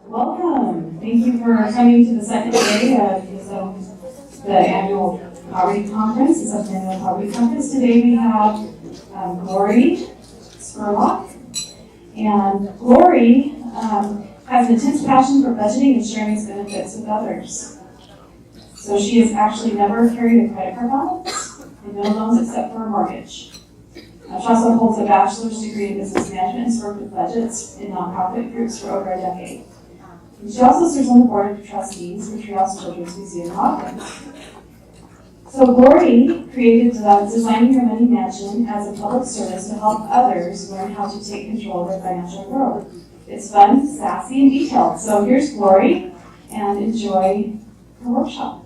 Welcome. Thank you for coming to the second day of the annual poverty conference, the Annual Poverty Conference. Today we have Glory Spurlock. And Glory has an intense passion for budgeting and sharing its benefits with others. So she has actually never carried a credit card balance and no loans except for a mortgage. She also holds a bachelor's degree in business management and has worked with budgets in nonprofit groups for over a decade. And she also serves on the board of trustees for Treehouse Children's Museum in Ogden. So Glory created Designing Your Money Mansion as a public service to help others learn how to take control of their financial world. It's fun, sassy, and detailed. So here's Glory, and enjoy the workshop.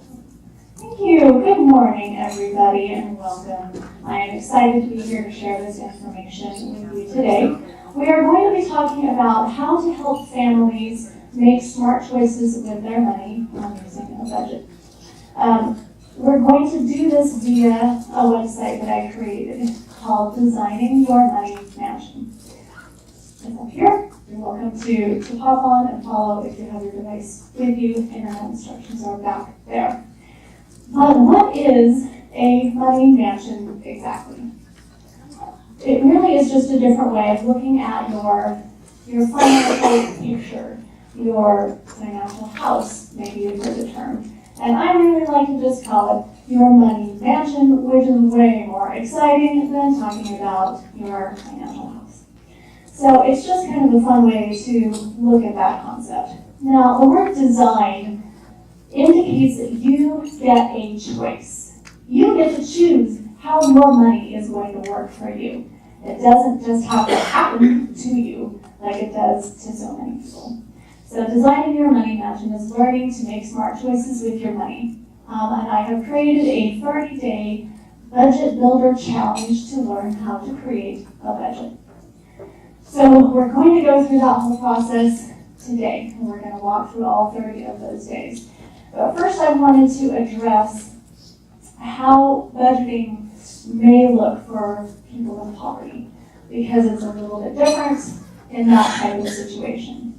Thank you. Good morning, everybody, and welcome. I am excited to be here to share this information with you today. We are going to be talking about how to help families make smart choices with their money when using a budget. We're going to do this via a website that I created called Designing Your Money Mansion. It's up here. You're welcome to pop on and follow if you have your device with you. Internet instructions are back there. But what is a money mansion exactly? It really is just a different way of looking at your financial future, your financial house, maybe a good term. And I really like to just call it your money mansion, which is way more exciting than talking about your financial house. So it's just kind of a fun way to look at that concept. Now, the word design indicates that you get a choice. You get to choose how your money is going to work for you. It doesn't just have to happen to you like it does to so many people. So Designing Your Money Mansion is learning to make smart choices with your money. And I have created a 30-day budget builder challenge to learn how to create a budget. So we're going to go through that whole process today, and we're going to walk through all 30 of those days. But first I wanted to address how budgeting may look for people in poverty, because it's a little bit different in that type of situation.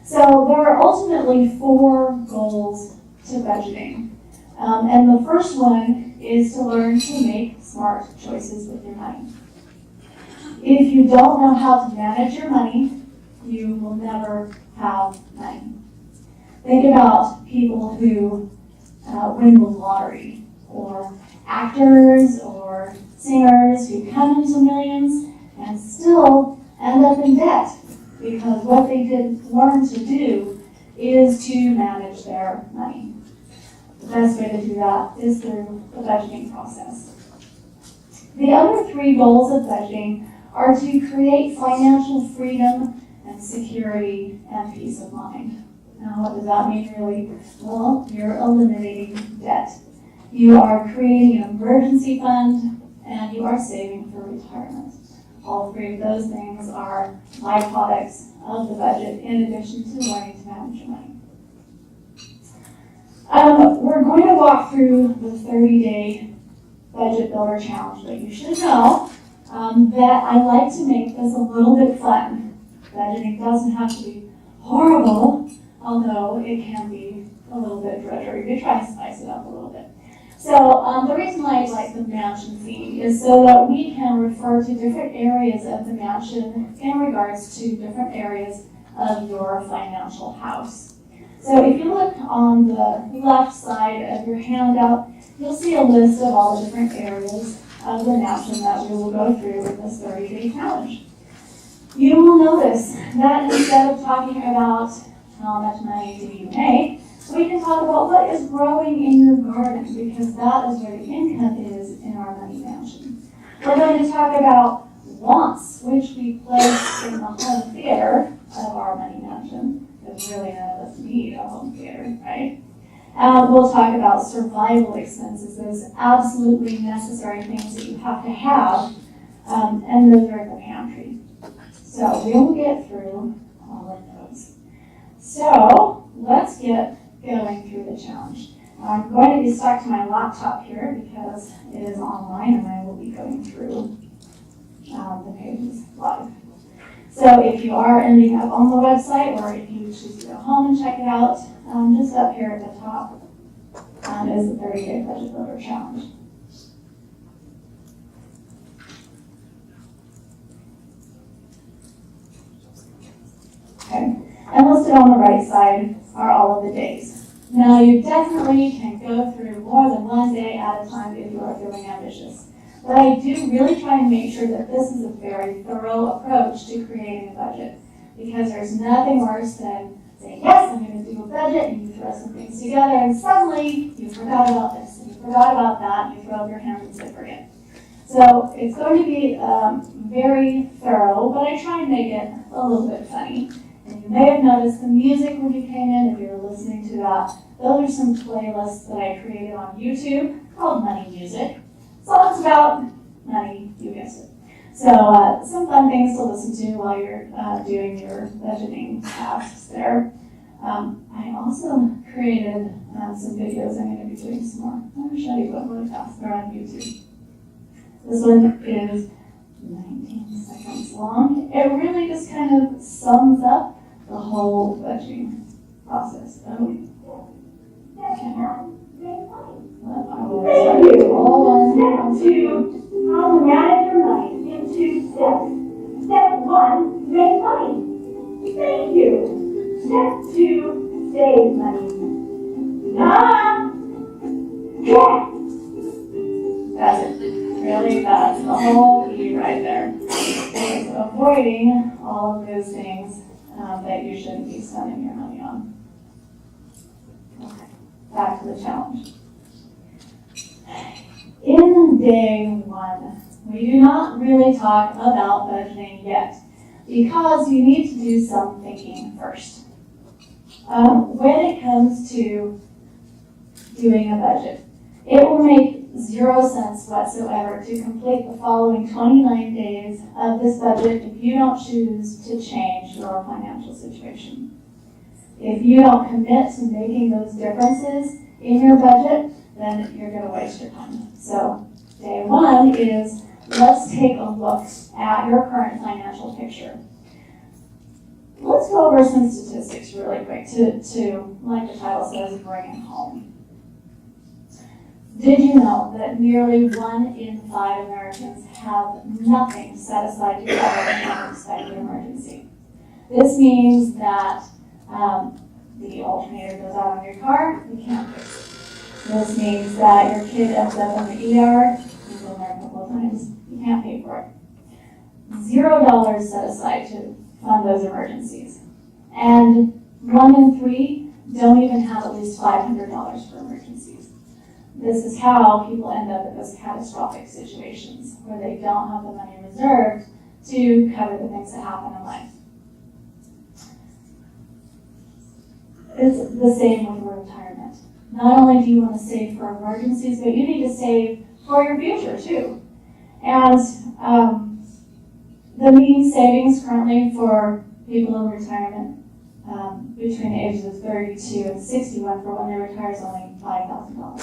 So there are ultimately 4 goals to budgeting. And the first one is to learn to make smart choices with your money. If you don't know how to manage your money, you will never have money. Think about people who win the lottery, or actors or singers who come into millions and still end up in debt, because what they didn't learn to do is to manage their money. The best way to do that is through the budgeting process. The other 3 goals of budgeting are to create financial freedom and security and peace of mind. Now, what does that mean really? Well, you're eliminating debt. You are creating an emergency fund, and you are saving for retirement. All 3 of those things are byproducts of the budget, in addition to learning to manage your money. We're going to walk through the 30-day budget builder challenge, but you should know that I like to make this a little bit fun. Budgeting doesn't have to be horrible, although it can be a little bit drudgery. We try to spice it up a little bit. So the reason why I like the mansion theme is so that we can refer to different areas of the mansion in regards to different areas of your financial house. So if you look on the left side of your handout, you'll see a list of all the different areas of the mansion that we will go through with this 30-day challenge. You will notice that instead of talking about how much money do you make, we can talk about what is growing in your garden, because that is where the income is in our money mansion. We're going to talk about wants, which we place in the home theater of our money mansion, because really none of us need a home theater, right? We'll talk about survival expenses, those absolutely necessary things that you have to have, and those are in the pantry. So we'll get through all of those. So let's get going through the challenge. I'm going to be stuck to my laptop here because it is online and I will be going through the pages live. So if you are ending up on the website, or if you choose to go home and check it out, just up here at the top is the 30-day budget builder challenge. Okay, and listed on the right side are all of the days. Now, you definitely can go through more than one day at a time if you are feeling ambitious. But I do really try and make sure that this is a very thorough approach to creating a budget, because there's nothing worse than saying, yes, I'm going to do a budget, and you throw some things together, and suddenly you forgot about this, and you forgot about that, and you throw up your hands and say, forget. So it's going to be very thorough, but I try and make it a little bit funny. And you may have noticed the music when you came in, if you're listening to that. Those are some playlists that I created on YouTube called Money Music. Songs about money, you guessed it. So some fun things to listen to while you're doing your budgeting tasks there. I also created some videos. I'm going to be doing some more. I'm going to show you one really fast. They're on YouTube. This one is 19 seconds long. It really just kind of sums up the whole budgeting process. Okay. Step 2, how to manage your money in 2 steps. Step 1, make money. Thank you. Step 2, save money. Yeah. That's it. Really, that's the whole key right there. It's avoiding all of those things that you shouldn't be spending your money on. Okay, back to the challenge. In day 1, we do not really talk about budgeting yet, because you need to do some thinking first. When it comes to doing a budget, it will make 0 sense whatsoever to complete the following 29 days of this budget if you don't choose to change your financial situation. If you don't commit to making those differences in your budget, then you're going to waste your time. So day 1 is, let's take a look at your current financial picture. Let's go over some statistics really quick to like the title says, bring it home. Did you know that nearly 1 in 5 Americans have nothing set aside to cover an unexpected emergency? This means that the alternator goes out on your car, you can't fix it. This means that your kid ends up in the ER, you've been there a couple of times, you can't pay for it. $0 set aside to fund those emergencies. And 1 in 3 don't even have at least $500 for emergencies. This is how people end up in those catastrophic situations where they don't have the money reserved to cover the things that happen in life. It's the same with retirement. Not only do you want to save for emergencies, but you need to save for your future too. And the mean savings currently for people in retirement between the ages of 32 and 61 for when they retire is only $5,000.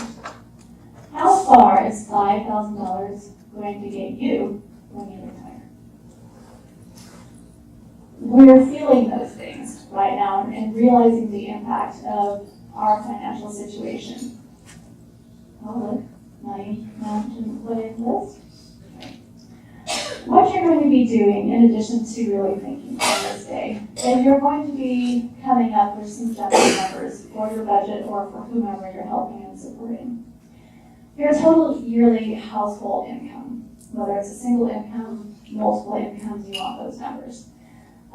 How far is $5,000 going to get you when you retire? We're feeling those things right now and realizing the impact of our financial situation. Oh, look, money didn't put in this. Okay. What you're going to be doing, in addition to really thinking on this day, is you're going to be coming up with some general numbers for your budget or for whomever you're helping and supporting. Your total yearly household income, whether it's a single income, multiple incomes, you want those numbers.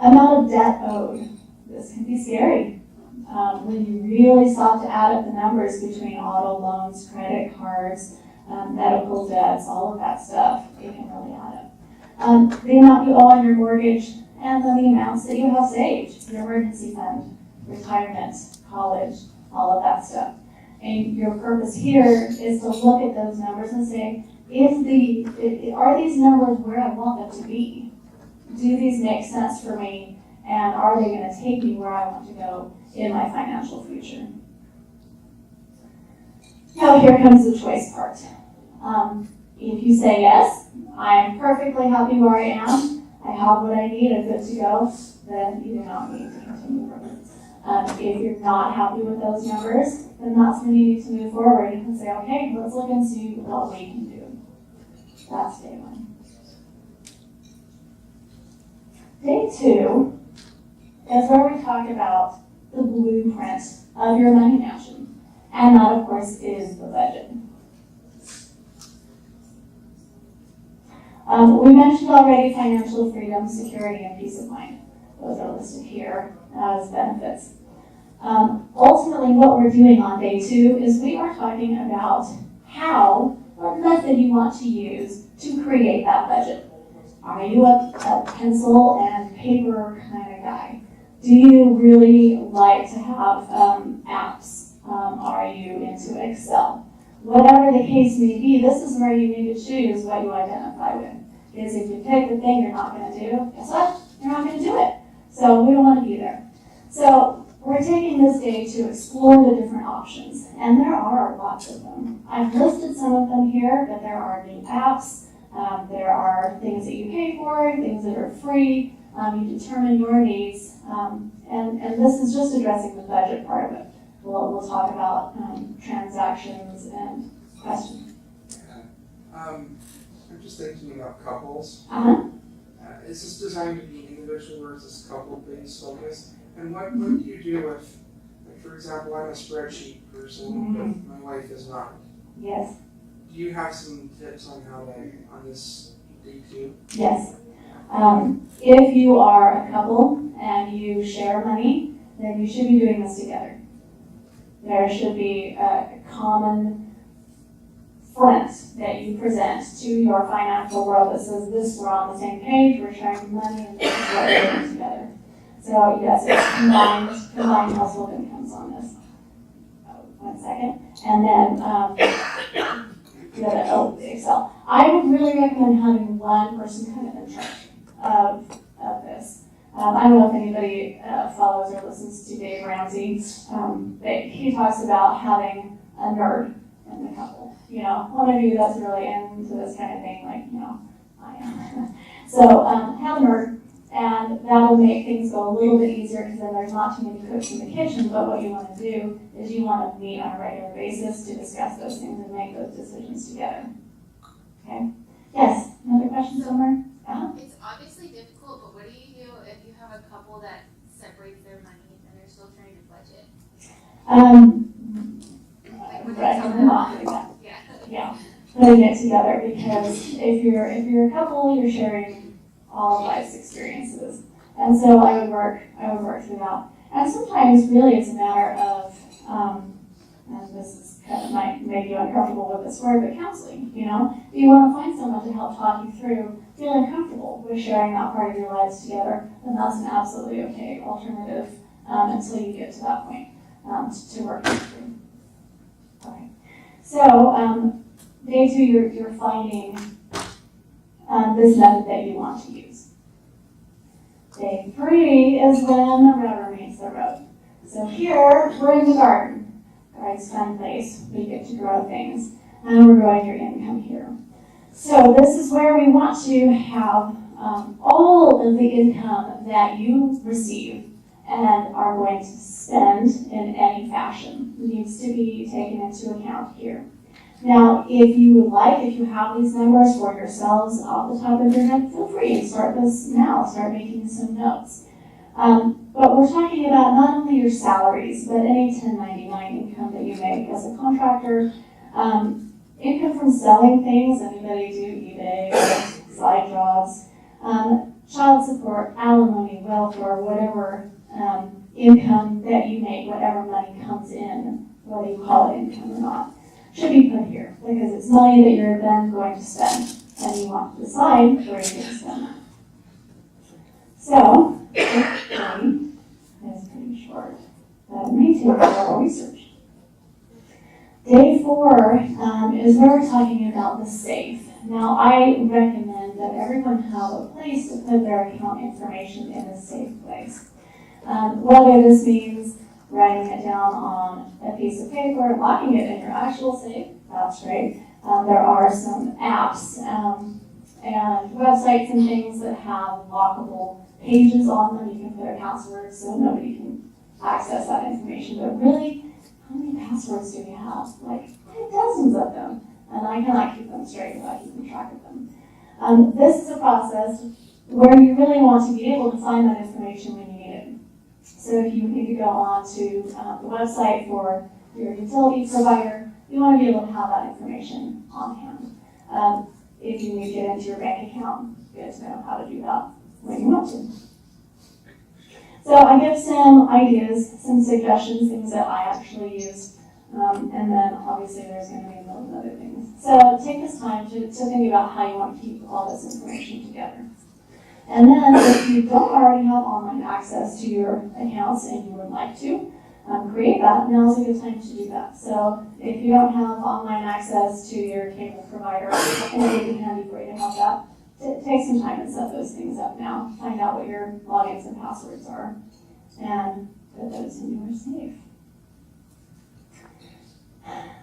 Amount of debt owed. This can be scary. When you really stop to add up the numbers between auto loans, credit cards, medical debts, all of that stuff, it can really add up. The amount you owe on your mortgage, and then the amounts that you have saved, your emergency fund, retirement, college, all of that stuff. And your purpose here is to look at those numbers and say, are these numbers where I want them to be? Do these make sense for me? And are they going to take me where I want to go in my financial future? Now here comes the choice part. If you say yes, I am perfectly happy where I am, I have what I need, I'm good to go, then you do not need to continue further. If you're not happy with those numbers, then that's when you need to move forward and say, okay, let's look and see what we can do. That's day one. Day two is where we talk about the blueprint of your money mansion. And that, of course, is the budget. We mentioned already financial freedom, security, and peace of mind. Those are listed here as benefits. Ultimately, what we're doing on day two is we are talking about what method you want to use to create that budget. Are you a pencil and paper kind of guy? Do you really like to have apps? Are you into Excel? Whatever the case may be, this is where you need to choose what you identify with. Because if you pick the thing you're not going to do, guess what? You're not going to do it. So we don't want to be there. So we're taking this day to explore the different options. And there are lots of them. I've listed some of them here, but there are new apps. There are things that you pay for, things that are free. You determine your needs. And this is just addressing the budget part of it. We'll talk about transactions and questions. I'm just thinking about couples. Is this designed to be individual or is this couple-based focus? And what do you do if, like, for example, I'm a spreadsheet person, but my wife is not? Yes. Do you have some tips on how to, on this day two? Yes. If you are a couple and you share money, then you should be doing this together. There should be a common front that you present to your financial world that says this, we're on the same page, we're sharing money, and this is what we're doing together. So yes, it's combined household incomes on this. One second. And then Excel. I would really recommend having one person kind of in charge of this. I don't know if anybody follows or listens to Dave Ramsey, but he talks about having a nerd in the couple. You know, one of you that's really into this kind of thing, like, you know, I am. So have a nerd, and that'll make things go a little bit easier because then there's not too many cooks in the kitchen, but what you want to do is you want to meet on a regular basis to discuss those things and make those decisions together. Okay? Yes? Another question somewhere? It's obviously difficult, but what do you do if you have a couple that separates their money and they're still trying to budget? Recommend not doing that. Yeah. Putting it together, because if you're a couple, you're sharing all of life's experiences, and so I would work through that. And sometimes, really, it's a matter of, and this is kind of might make you uncomfortable with this word, but counseling. You know, you want to find someone to help talk you through feeling comfortable with sharing that part of your lives together, then that's an absolutely okay alternative until you get to that point to work it through. Okay. So day two, you're finding this method that you want to use. Day three is when the rubber meets the road. So here, we're in the garden. Garden's a fun place. We get to grow things. And we're growing your income here. So this is where we want to have all of the income that you receive and are going to spend in any fashion needs to be taken into account here. Now, if you would like, if you have these numbers for yourselves off the top of your head, feel free to start this now. Start making some notes. But we're talking about not only your salaries, but any 1099 income that you make as a contractor, income from selling things, anybody do eBay, side jobs, child support, alimony, welfare, whatever income that you make, whatever money comes in, whether you call it income or not, should be put here because it's money that you're then going to spend and you want to decide where you're going to spend that. So, day three is pretty short. That may take a little research. Day four is where we're talking about the safe. Now, I recommend that everyone have a place to put their account information in a safe place. Whether this means writing it down on a piece of paper and locking it in your actual safe, that's great. There are some apps and websites and things that have lockable pages on them. You can put a password so nobody can access that information. But really, how many passwords do we have? Like, I have dozens of them, and I cannot keep them straight without keeping track of them. This is a process where you really want to be able to find that information when you need it. So if you need to go on to the website for your utility provider, you want to be able to have that information on hand. If you need to get into your bank account, good to know how to do that when you want to. So I give some ideas, some suggestions, things that I actually use, and then obviously there's going to be a million other things. So take this time to think about how you want to keep all this information together. And then if you don't already have online access to your accounts and you would like to create that, now is a good time to do that. So if you don't have online access to your cable provider, and it would be handy for you to have that, take some time and set those things up now. Find out what your logins and passwords are, and put those in your safe.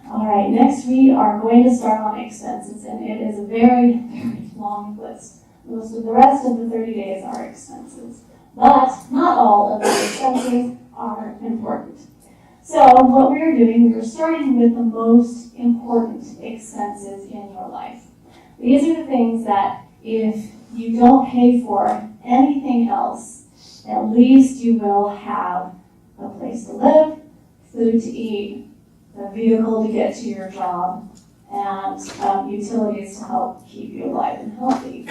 All right, next we are going to start on expenses, and it is a very, very long list. Most of the rest of the 30 days are expenses, but not all of the expenses are important. So what we're doing, we're starting with the most important expenses in your life. These are the things that if you don't pay for anything else, at least you will have a place to live, food to eat, a vehicle to get to your job, and utilities to help keep you alive and healthy.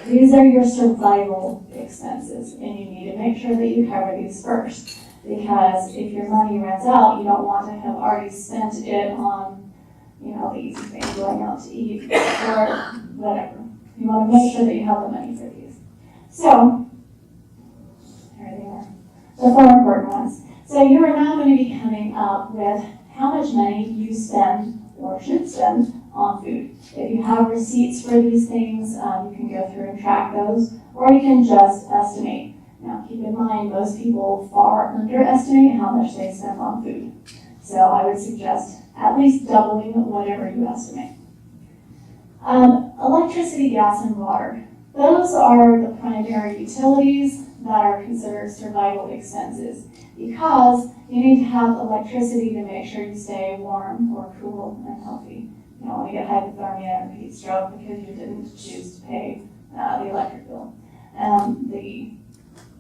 These are your survival expenses, and you need to make sure that you cover these first. Because if your money runs out, you don't want to have already spent it on, the easy thing, going out to eat, or whatever. You want to make sure that you have the money for these. So, here they are, the 4 important ones. So you are now going to be coming up with how much money you spend or should spend on food. If you have receipts for these things, you can go through and track those, or you can just estimate. Now, keep in mind, most people far underestimate how much they spend on food. So I would suggest at least doubling whatever you estimate. Electricity, gas, and water. Those are the primary utilities that are considered survival expenses because you need to have electricity to make sure you stay warm or cool and healthy. You don't want to get hypothermia or heat stroke because you didn't choose to pay the electric bill. The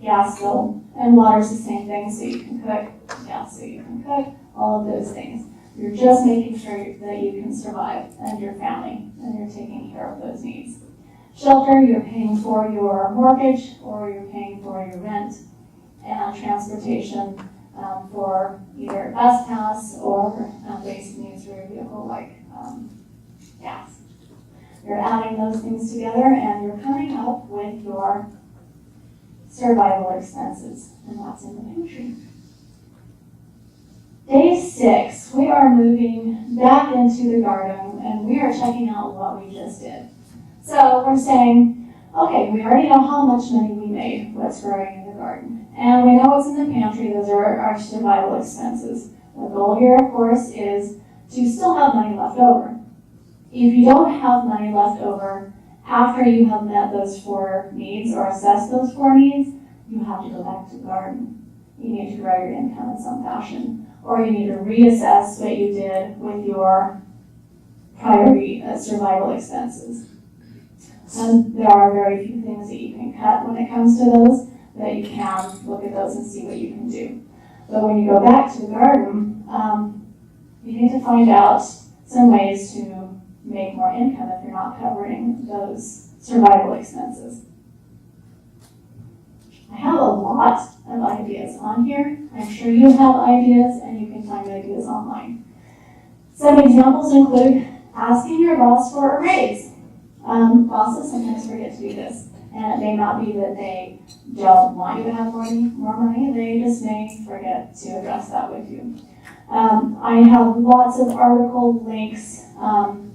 gas bill and water is the same thing, so you can cook, gas so you can cook, all of those things. You're just making sure that you can survive and your family, and you're taking care of those needs. Shelter, you're paying for your mortgage or you're paying for your rent, and transportation for either bus pass or basic needs for your vehicle like gas. You're adding those things together and you're coming up with your survival expenses, and that's in the pantry. Day 6, we are moving back into the garden and we are checking out what we just did. So we're saying, okay, we already know how much money we made, what's growing in the garden. And we know what's in the pantry, those are our survival expenses. The goal here, of course, is to still have money left over. If you don't have money left over after you have met those 4 needs or assessed those 4 needs, you have to go back to the garden. You need to grow your income in some fashion. Or you need to reassess what you did with your priority survival expenses. And there are very few things that you can cut when it comes to those, but you can look at those and see what you can do. But when you go back to the garden, you need to find out some ways to make more income if you're not covering those survival expenses. I have a lot of ideas on here. I'm sure you have ideas and you can find ideas online. Some examples include asking your boss for a raise. Bosses sometimes forget to do this, and it may not be that they don't want you to have more money, they just may forget to address that with you. I have lots of article links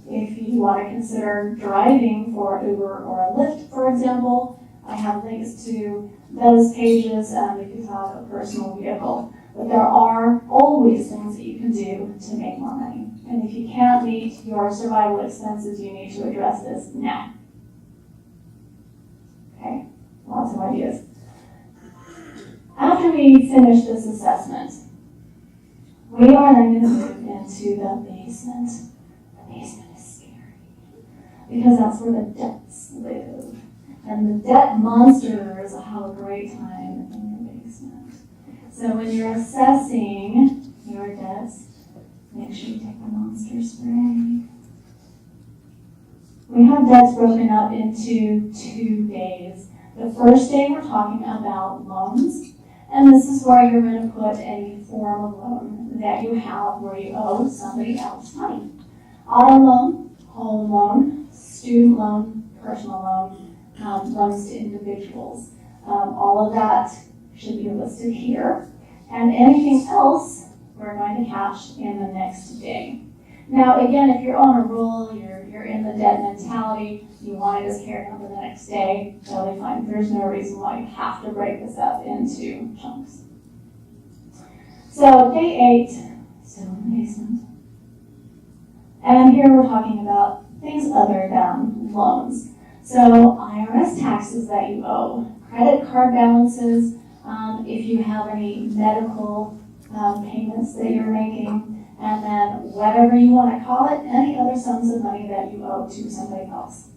if you want to consider driving for Uber or a Lyft, for example. I have links to those pages if you have a personal vehicle. But there are always things that you can do to make more money. And if you can't meet your survival expenses, you need to address this now. Okay, lots of ideas. After after we finish this assessment, we are then going to move into the basement. The basement is scary because that's where the debts live. And the debt monsters have a great time in your basement. So when you're assessing your debts, make sure you take the monster spray. We have debts broken up into 2 days. The first day we're talking about loans, and this is where you're going to put any form of loan that you have where you owe somebody else money. Auto loan, home loan, student loan, personal loan, loans to individuals. All of that should be listed here. And anything else we're going to cash in the next day. Now, again, if you're on a roll, you're in the debt mentality, you want to just carry on to the next day, totally fine. There's no reason why you have to break this up into chunks. So, day 8, still in the basement. And here we're talking about things other than loans. So, IRS taxes that you owe, credit card balances, if you have any medical payments that you're making, and then whatever you want to call it, any other sums of money that you owe to somebody else.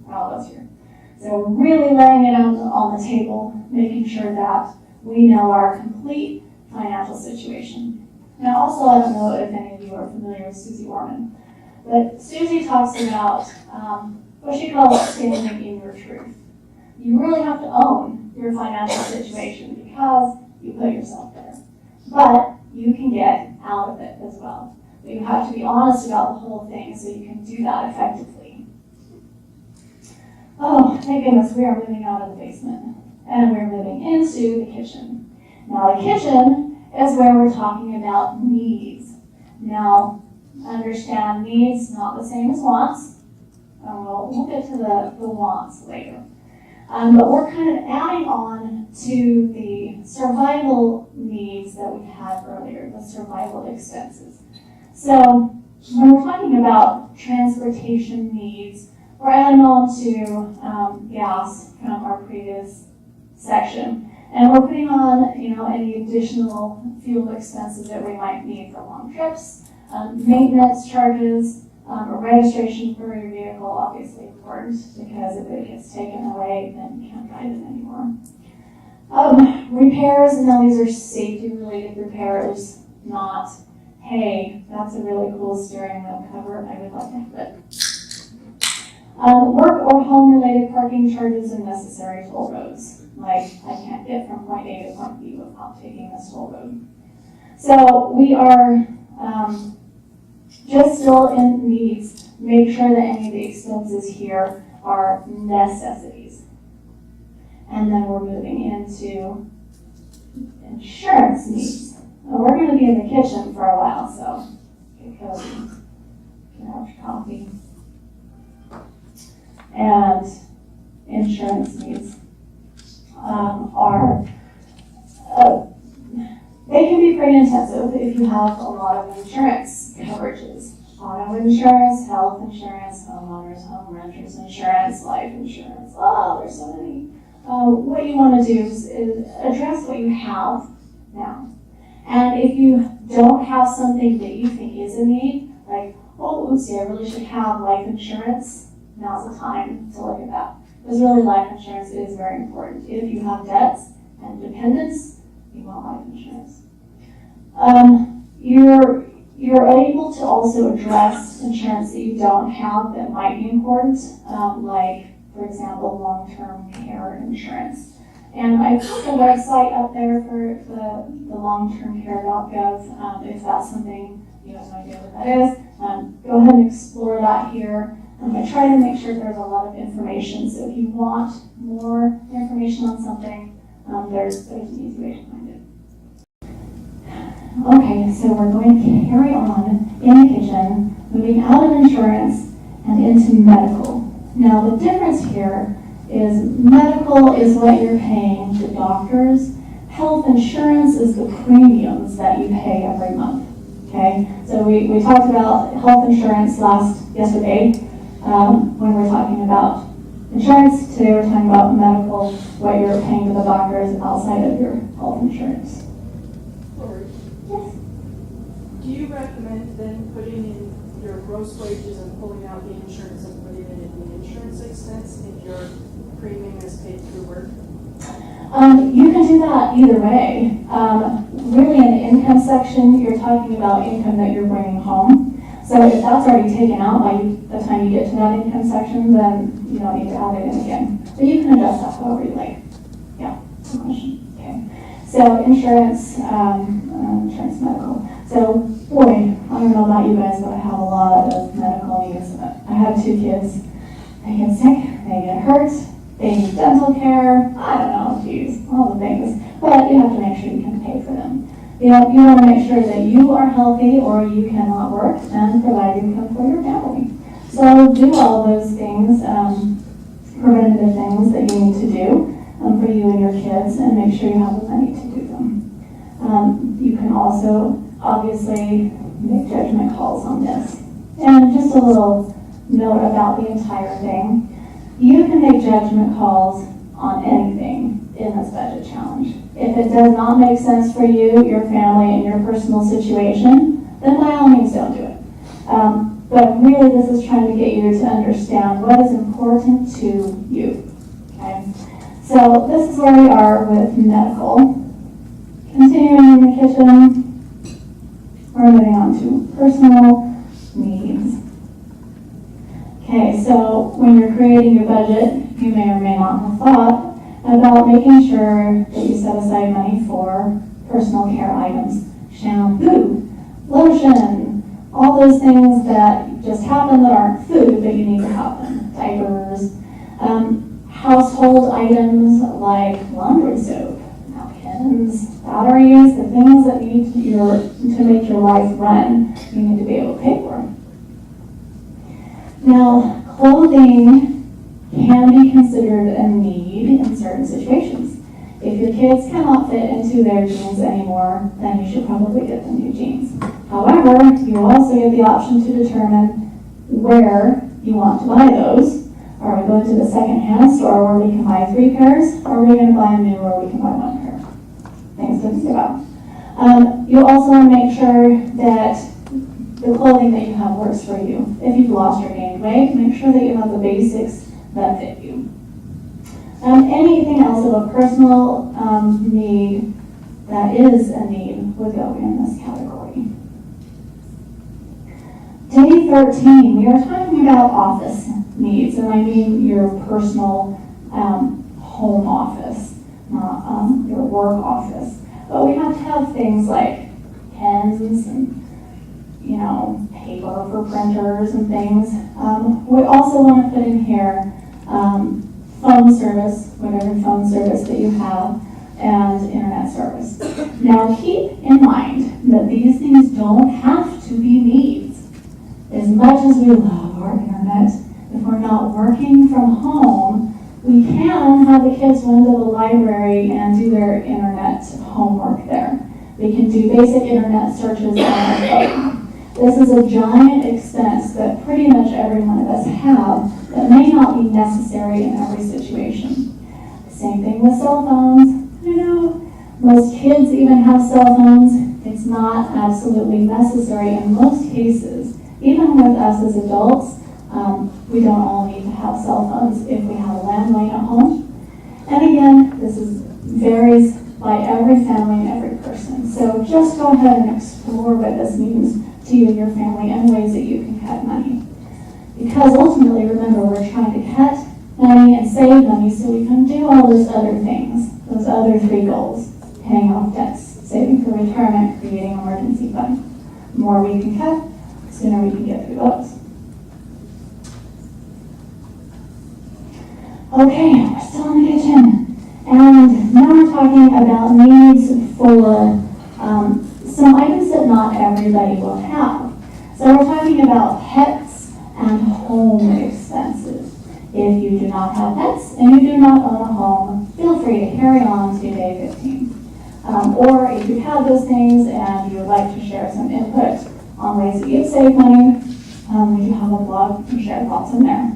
All those here. So really laying it out on the table, making sure that we know our complete financial situation. Now also, I don't know if any of you are familiar with Susie Orman, but Susie talks about what she calls standing in your truth. You really have to own your financial situation because you put yourself there. But you can get out of it as well. But you have to be honest about the whole thing so you can do that effectively. Oh, thank goodness, we are moving out of the basement. And we're moving into the kitchen. Now the kitchen is where we're talking about needs. Now, understand needs not the same as wants. And we'll get to the wants later. But we're kind of adding on to the survival needs that we had earlier, the survival expenses. So when we're talking about transportation needs, we're adding on to gas from our previous section. And we're putting on, any additional fuel expenses that we might need for long trips, maintenance charges, registration for your vehicle, obviously important, because if it gets taken away, then you can't drive it anymore. Repairs, now these are safety-related repairs, not, hey, that's a really cool steering wheel cover, I would like to have it. Work or home-related parking charges and necessary toll roads. Like, I can't get from point A to point B without taking this toll road. So we are just still in needs. Make sure that any of the expenses here are necessities. And then we're moving into insurance needs. Now we're going to be in the kitchen for a while, so get cozy, get out your coffee. And insurance needs they can be pretty intensive if you have a lot of insurance coverages. Auto insurance, health insurance, homeowners, home renters insurance, life insurance. Oh, there's so many. What you want to do is address what you have now. And if you don't have something that you think is a need, like, oh, oopsie, I really should have life insurance, now's the time to look at that. Because really life insurance is very important. If you have debts and dependents, you want life insurance. You're able to also address insurance that you don't have that might be important, like, for example, long-term care insurance. And I put the website up there for the longtermcare.gov. If that's something you have no idea what that is, go ahead and explore that here. I try to make sure there's a lot of information, so if you want more information on something, there's an easy way to find it. Okay, so we're going to carry on in the kitchen, moving out of insurance and into medical. Now the difference here is medical is what you're paying to doctors. Health insurance is the premiums that you pay every month. Okay, so we talked about health insurance yesterday when we were talking about insurance. Today we're talking about medical, what you're paying to the doctors outside of your health insurance. Lori, Yes. do you recommend then putting in your gross wages and pulling out the insurance and putting it in the insurance expense if your premium is paid through work? You can do that either way. Really in the income section, you're talking about income that you're bringing home. So if that's already taken out by the time you get to that income section, then you don't need to add it in again. But you can adjust that however you like. Yeah, good question. Okay. So insurance, insurance medical. So boy, I don't know about you guys, but I have a lot of medical needs. I have 2 kids. They get sick, they get hurt, they need dental care. I don't know, geez, all the things. But you have to make sure you can pay for them. You know, you want to make sure that you are healthy or you cannot work and provide income for your family. So do all those things, preventative things that you need to do for you and your kids, and make sure you have the money to do them. You can also obviously make judgment calls on this. And just a little note about the entire thing. You can make judgment calls on anything in this budget challenge. If it does not make sense for you, your family, and your personal situation, then by all means don't do it. But really this is trying to get you to understand what is important to you. Okay? So this is where we are with medical. Continuing in the kitchen, we're moving on to personal needs. Okay, so when you're creating your budget, you may or may not have thought about making sure that you set aside money for personal care items, shampoo, lotion, all those things that just happen that aren't food, but you need to have them, diapers, household items like laundry soap, napkins, batteries, the things that need to make your life run, you need to be able to pay for. Now, clothing can be considered a need in certain situations. If your kids cannot fit into their jeans anymore, then you should probably get them new jeans. However, you also get the option to determine where you want to buy those. Are we going to the second-hand store where we can buy 3 pairs, or are we going to buy a new where we can buy 1 pair? Things to think about. You also want to make sure that the clothing that you have works for you. If you've lost or gained weight, make sure that you have the basics that fit you. Anything else of a personal need that is a need would go in this category. Day 13, we are talking about office needs, and I mean your personal home office, not your work office. But we have to have things like pens and paper for printers and things. We also want to put in here phone service, whatever phone service that you have, and internet service. Now keep in mind that these things don't have to be needs. As much as we love our internet, if we're not working from home, we can have the kids run to the library and do their internet homework there. We can do basic internet searches on our phone. This is a giant expense that pretty much every one of us have that may not be necessary in every situation. Same thing with cell phones. I know most kids even have cell phones. It's not absolutely necessary in most cases. Even with us as adults, we don't all need to have cell phones if we have a landline at home. And again, this varies by every family and every person. So just go ahead and explore what this means to you and your family and ways that you can cut money. Because ultimately, remember, we're trying to cut money and save money so we can do all those other things, those other 3 goals: paying off debts, saving for retirement, creating an emergency fund. The more we can cut, the sooner we can get through those. Okay, we're still in the kitchen. And now we're talking about needs for some items that not everybody will have. So we're talking about pets and home expenses. If you do not have pets and you do not own a home, feel free to carry on to day 15. Or if you have those things and you would like to share some input on ways that you save money, we do have a blog and share thoughts in there.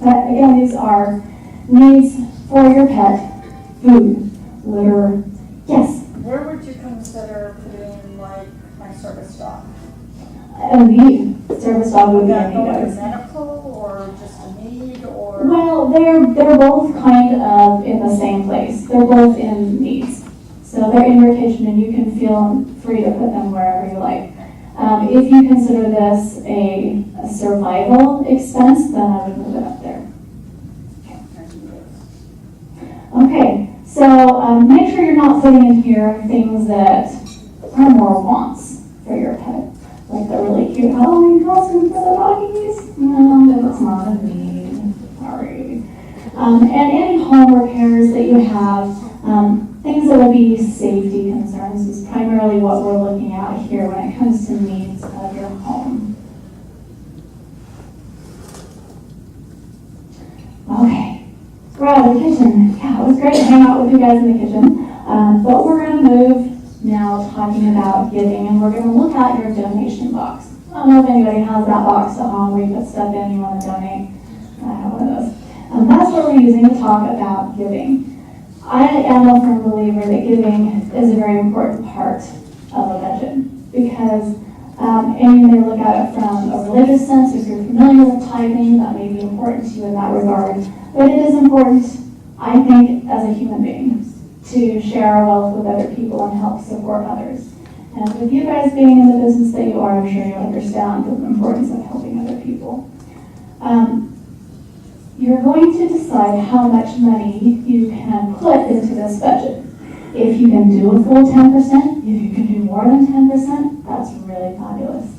But again, these are needs for your pet: food, litter. Yes, Where would you consider putting like my service dog? a need. Service dog would Would be that go any under dogs. medical or just a need or? Well, they're both kind of in the same place. They're both in needs. So they're in your kitchen and you can feel free to put them wherever you like. If you consider this a survival expense, then I would move it up there. Okay, so make sure you're not putting in here things that are more wants for your pet. Like the really cute Halloween costume for the doggies. No, that's not a need. Sorry. And any home repairs that you have, things that would be safety concerns is primarily what we're looking at here when it comes to needs of your home. Okay, we're out of the kitchen. Yeah, it was great to hang out with you guys in the kitchen. But we're going to move now talking about giving, and we're going to look at your donation box. I don't know if anybody has that box at home where you put stuff in you want to donate. I have one of those. That's what we're using to talk about giving. I am a firm believer that giving is a very important part of a budget because and you may look at it from a religious sense. If you're familiar with tithing, that may be important to you in that regard. But it is important, I think, as a human being, to share our wealth with other people and help support others. And with you guys being in the business that you are, I'm sure you understand the importance of helping other people. You're going to decide how much money you can put into this budget. If you can do a full 10%, if you can do more than 10%, that's really fabulous.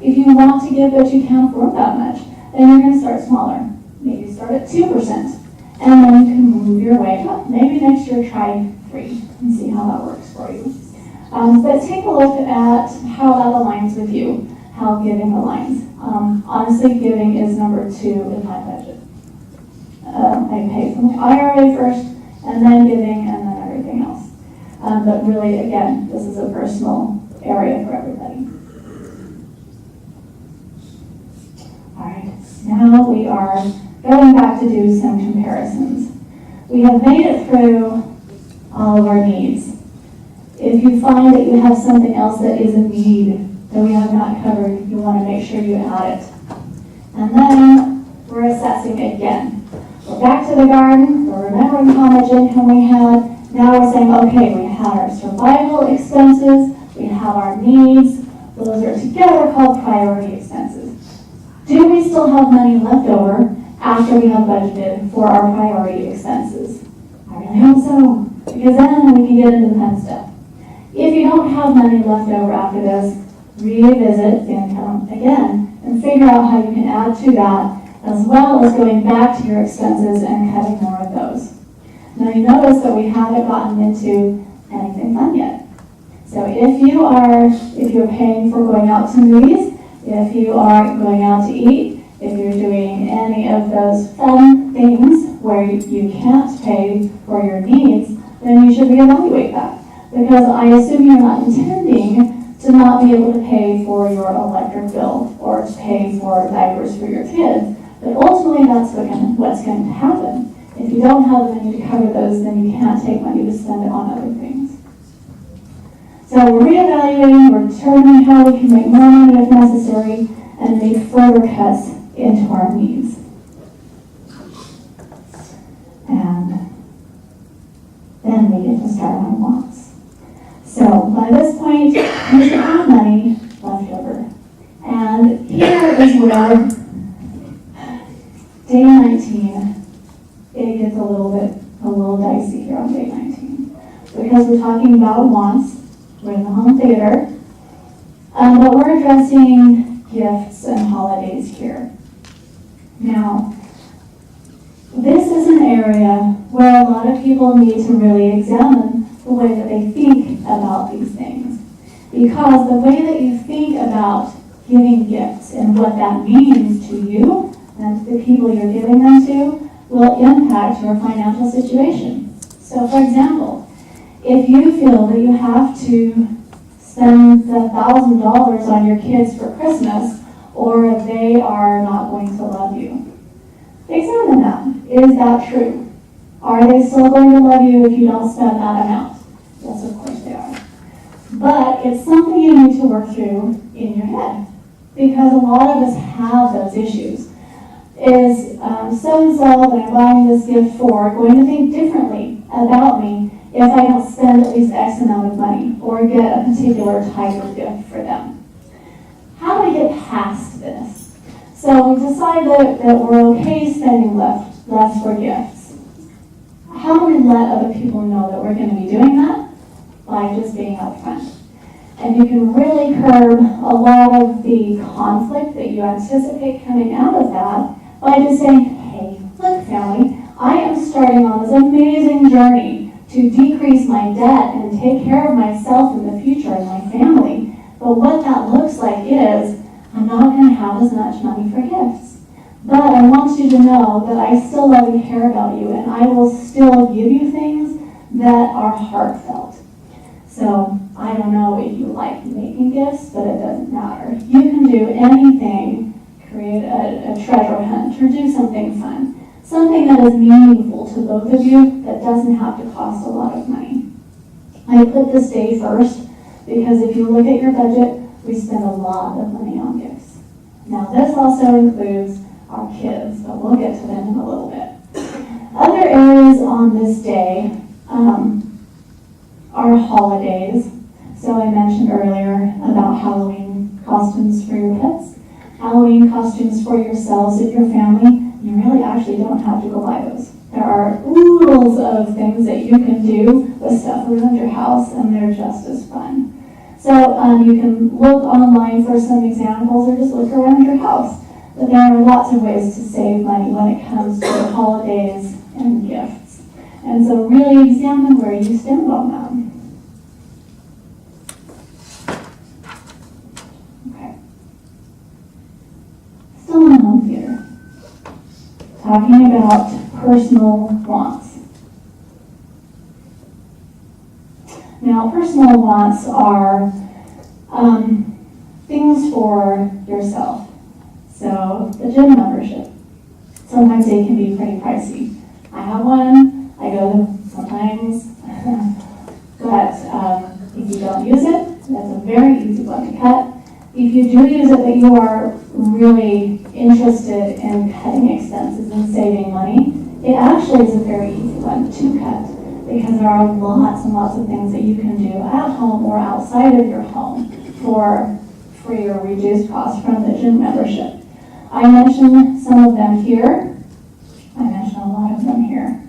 If you want to give but you can't afford that much, then you're going to start smaller. Maybe start at 2%, and then you can move your way up. Maybe next year try 3% and see how that works for you. But take a look at how that aligns with you, how giving aligns. Honestly, giving is number 2 in my budget. I pay for my IRA first, and then giving, and then everything else. But really, again, this is a personal area for everybody. All right, now we are going back to do some comparisons. We have made it through all of our needs. If you find that you have something else that is a need that we have not covered, you want to make sure you add it. And then we're assessing again. We're back to the garden, we're remembering how much income we had. Now we're saying, okay, we had our survival expenses, we have our needs. Those are together called priority expenses. Do we still have money left over after we have budgeted for our priority expenses? I really hope so, because then we can get into the fun stuff. If you don't have money left over after this, revisit income again and figure out how you can add to that, as well as going back to your expenses and cutting more of those. Now you notice that we haven't gotten into anything fun yet. So if you're paying for going out to movies, if you are going out to eat, if you're doing any of those fun things where you can't pay for your needs, then you should reevaluate that. Because I assume you're not intending to not be able to pay for your electric bill or to pay for diapers for your kids. But ultimately, that's what's going to happen. If you don't have the money to cover those, then you can't take money to spend it on other things. So we're reevaluating, we're determining how we can make more money if necessary, and make further cuts into our needs. And then we get to start on wants. So by this point, you should have money left over. And here is where day 19, it gets a little dicey here on day 19. Because we're talking about wants, we're in the home theater, but we're addressing gifts and holidays here. Now, this is an area where a lot of people need to really examine the way that they think about these things. Because the way that you think about giving gifts and what that means to you and to the people you're giving them to will impact your financial situation. So for example, if you feel that you have to spend the $1,000 on your kids for Christmas, or they are not going to love you, Examine that. Is that true? Are they still going to love you if you don't spend that amount? Yes, of course they are. But it's something you need to work through in your head, because a lot of us have those issues. Is so-and-so that I'm buying this gift for going to think differently about me if I don't spend at least X amount of money or get a particular type of gift for them? How do I get past this? So we decide that we're okay spending less for gifts. How do we let other people know that we're going to be doing that? By just being upfront. And you can really curb a lot of the conflict that you anticipate coming out of that by just saying, hey, look, family, I am starting on this amazing journey to decrease my debt and take care of myself in the future and my family. But what that looks like is I'm not going to have as much money for gifts. But I want you to know that I still love and care about you, and I will still give you things that are heartfelt. So I don't know if you like making gifts, but it doesn't matter. You can do anything, create a treasure hunt, or do something fun. Something that is meaningful to both of you that doesn't have to cost a lot of money. I put this day first because if you look at your budget, we spend a lot of money on gifts. Now this also includes our kids, but we'll get to them in a little bit. Other areas on this day are holidays. So I mentioned earlier about Halloween costumes for your pets, Halloween costumes for yourselves and your family. You really actually don't have to go buy those. There are oodles of things that you can do with stuff around your house, and they're just as fun. So you can look online for some examples or just look around your house. But there are lots of ways to save money when it comes to the holidays and gifts. And so really examine where you stand on them. Okay. Still in home theater. Talking about personal wants. Now, personal wants are things for yourself. So, the gym membership. Sometimes they can be pretty pricey. I have one. I go sometimes. But if you don't use it, that's a very easy one to cut. If you do use it, but you are really interested in cutting expenses and saving money, it actually is a very easy one to cut, because there are lots and lots of things that you can do at home or outside of your home for free or reduced cost from the gym membership. I mentioned some of them here. I mentioned a lot of them here.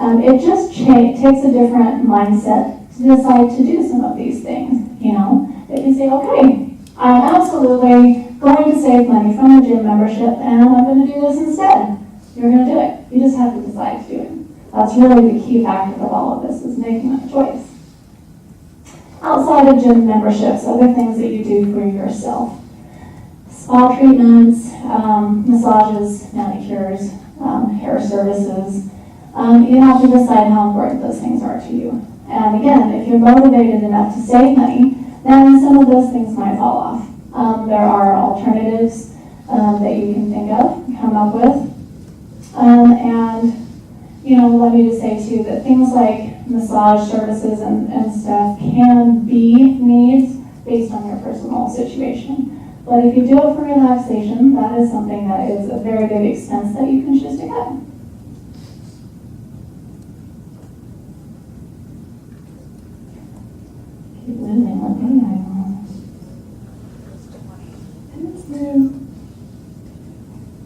It just takes a different mindset to decide to do some of these things. You know, if you say, okay, I'm absolutely going to save money from the gym membership and I'm going to do this instead. You're going to do it. You just have to decide to do it. That's really the key factor of all of this, is making that choice. Outside of gym memberships, other things that you do for yourself. Spa treatments, massages, manicures, hair services. You have to decide how important those things are to you. And again, if you're motivated enough to save money, then some of those things might fall off. There are alternatives that you can think of, come up with. And, you know, let me just say too that things like massage services and stuff can be needs based on your personal situation. But if you do it for relaxation, that is something that is a very big expense that you can choose to cut. Keep losing what day I am.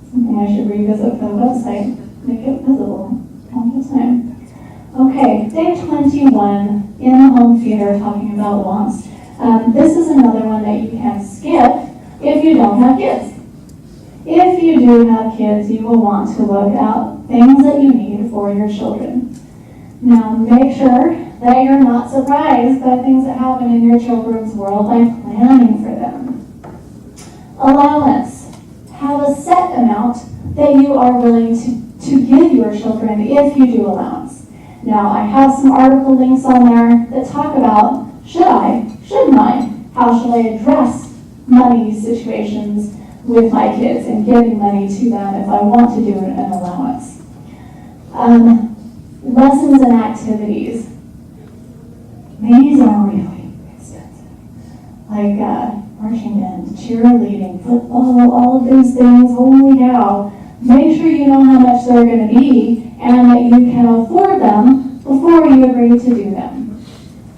Something I should revisit for the website, make it visible all the time. Okay, day 21 in the home theater, talking about wants. This is another one that you can skip if you don't have kids. If you do have kids, you will want to look at things that you need for your children. Now, make sure that you're not surprised by things that happen in your children's world by planning for them. Allowance. Have a set amount that you are willing to give your children if you do allowance. Now, I have some article links on there that talk about, should I, shouldn't I? How should I address money situations with my kids and giving money to them if I want to do an allowance. Lessons and activities. These are really expensive. Like marching band, cheerleading, football, all of these things, holy cow. Make sure you know how much they're going to be and that you can afford them before you agree to do them.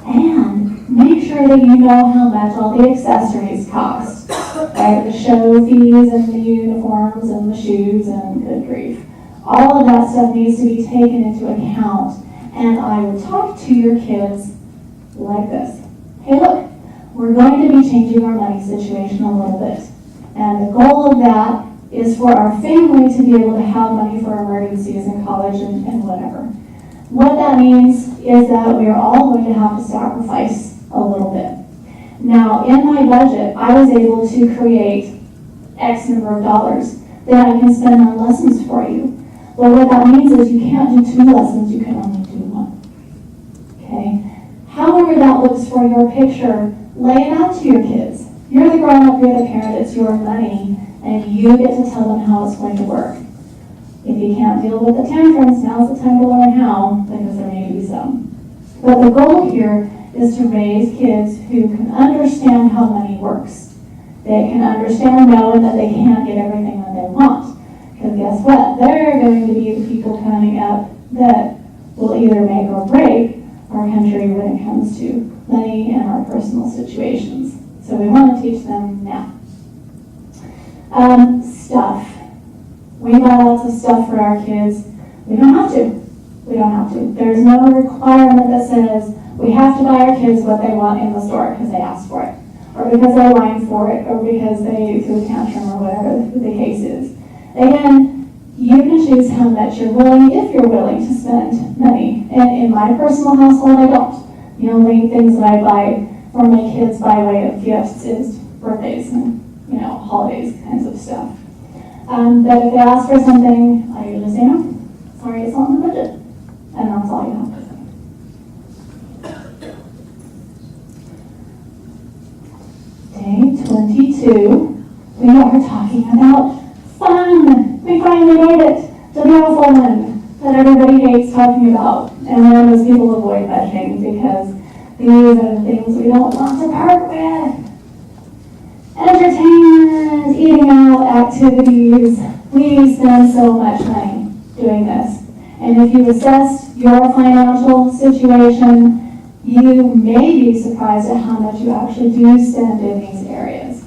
And make sure that you know how much all the accessories cost. Right? The show fees and the uniforms and the shoes and good grief. All of that stuff needs to be taken into account. And I would talk to your kids like this. Hey, look, we're going to be changing our money situation a little bit. And the goal of that is for our family to be able to have money for emergencies in college and whatever. What that means is that we are all going to have to sacrifice a little bit. Now, in my budget, I was able to create X number of dollars that I can spend on lessons for you. But what that means is you can't do 2 lessons, you can only do 1. Okay? However that looks for your picture, lay it out to your kids. You're the grown-up, you're the parent, it's your money, and you get to tell them how it's going to work. If you can't deal with the tantrums, now's the time to learn how, because there may be some. But the goal here is to raise kids who can understand how money works. They can understand knowing that they can't get everything that they want. Because guess what? They're going to be the people coming up that will either make or break our country when it comes to money and our personal situations. So we want to teach them now. Stuff. We buy lots of stuff for our kids. We don't have to. We don't have to. There's no requirement that says we have to buy our kids what they want in the store because they asked for it, or because they whined for it, or because they threw a tantrum, or whatever the case is. Again, you can choose how much you're willing, if you're willing to spend money. And in my personal household, I don't. The only things that I buy for my kids by way of gifts is birthdays and, holidays kinds of stuff. But if they ask for something, I usually say no. Sorry, it's not in the budget. And that's all you have to say. Day 22, we are talking about fun. We finally made it. The beautiful one that everybody hates talking about. And then those people avoid budgeting because these are the things we don't want to part with. Entertainment, eating out, activities. We spend so much money doing this. And if you assess your financial situation, you may be surprised at how much you actually do spend in these areas.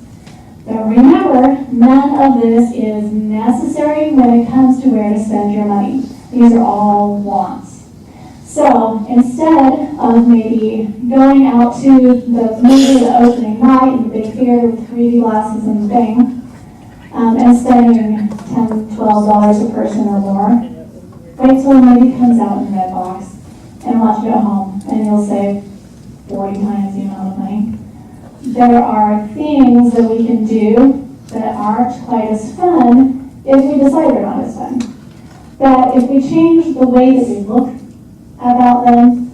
But remember, none of this is necessary when it comes to where to spend your money. These are all wants. So instead of maybe going out to the movie, the opening night, in the big theater with 3D glasses and thing, and spending $10, $12 a person or more, wait till the movie comes out in Redbox and watch it at home, and you'll save 40 times the amount of money. There are things that we can do that aren't quite as fun if we decide they're not as fun. But if we change the way that we look about them,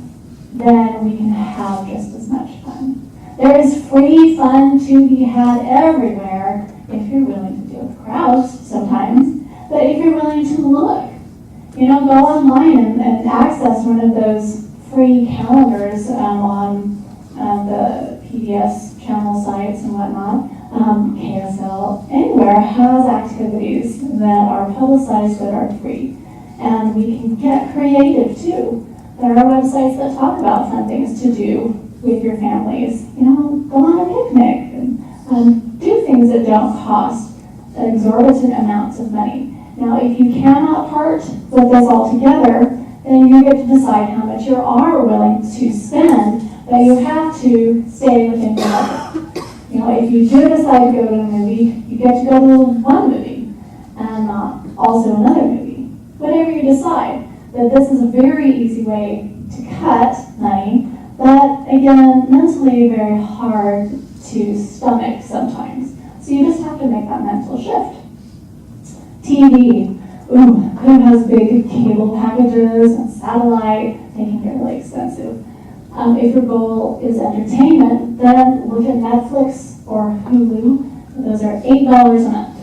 then we can have just as much fun. There is free fun to be had everywhere if you're willing to deal with crowds sometimes, but if you're willing to look. Go online and access one of those free calendars on the PBS channel sites and whatnot. KSL, anywhere has activities that are publicized that are free. And we can get creative too. There are websites that talk about fun things to do with your families. Go on a picnic and do things that don't cost exorbitant amounts of money. Now, if you cannot part with this altogether, then you get to decide how much you are willing to spend, but you have to stay within your budget. If you do decide to go to a movie, you get to go to one movie and not also another movie. Whatever you decide. But this is a very easy way to cut money, but again, mentally very hard to stomach sometimes. So you just have to make that mental shift. TV. Who has big cable packages and satellite? They can get really expensive. If your goal is entertainment, then look at Netflix or Hulu. Those are $8 a month.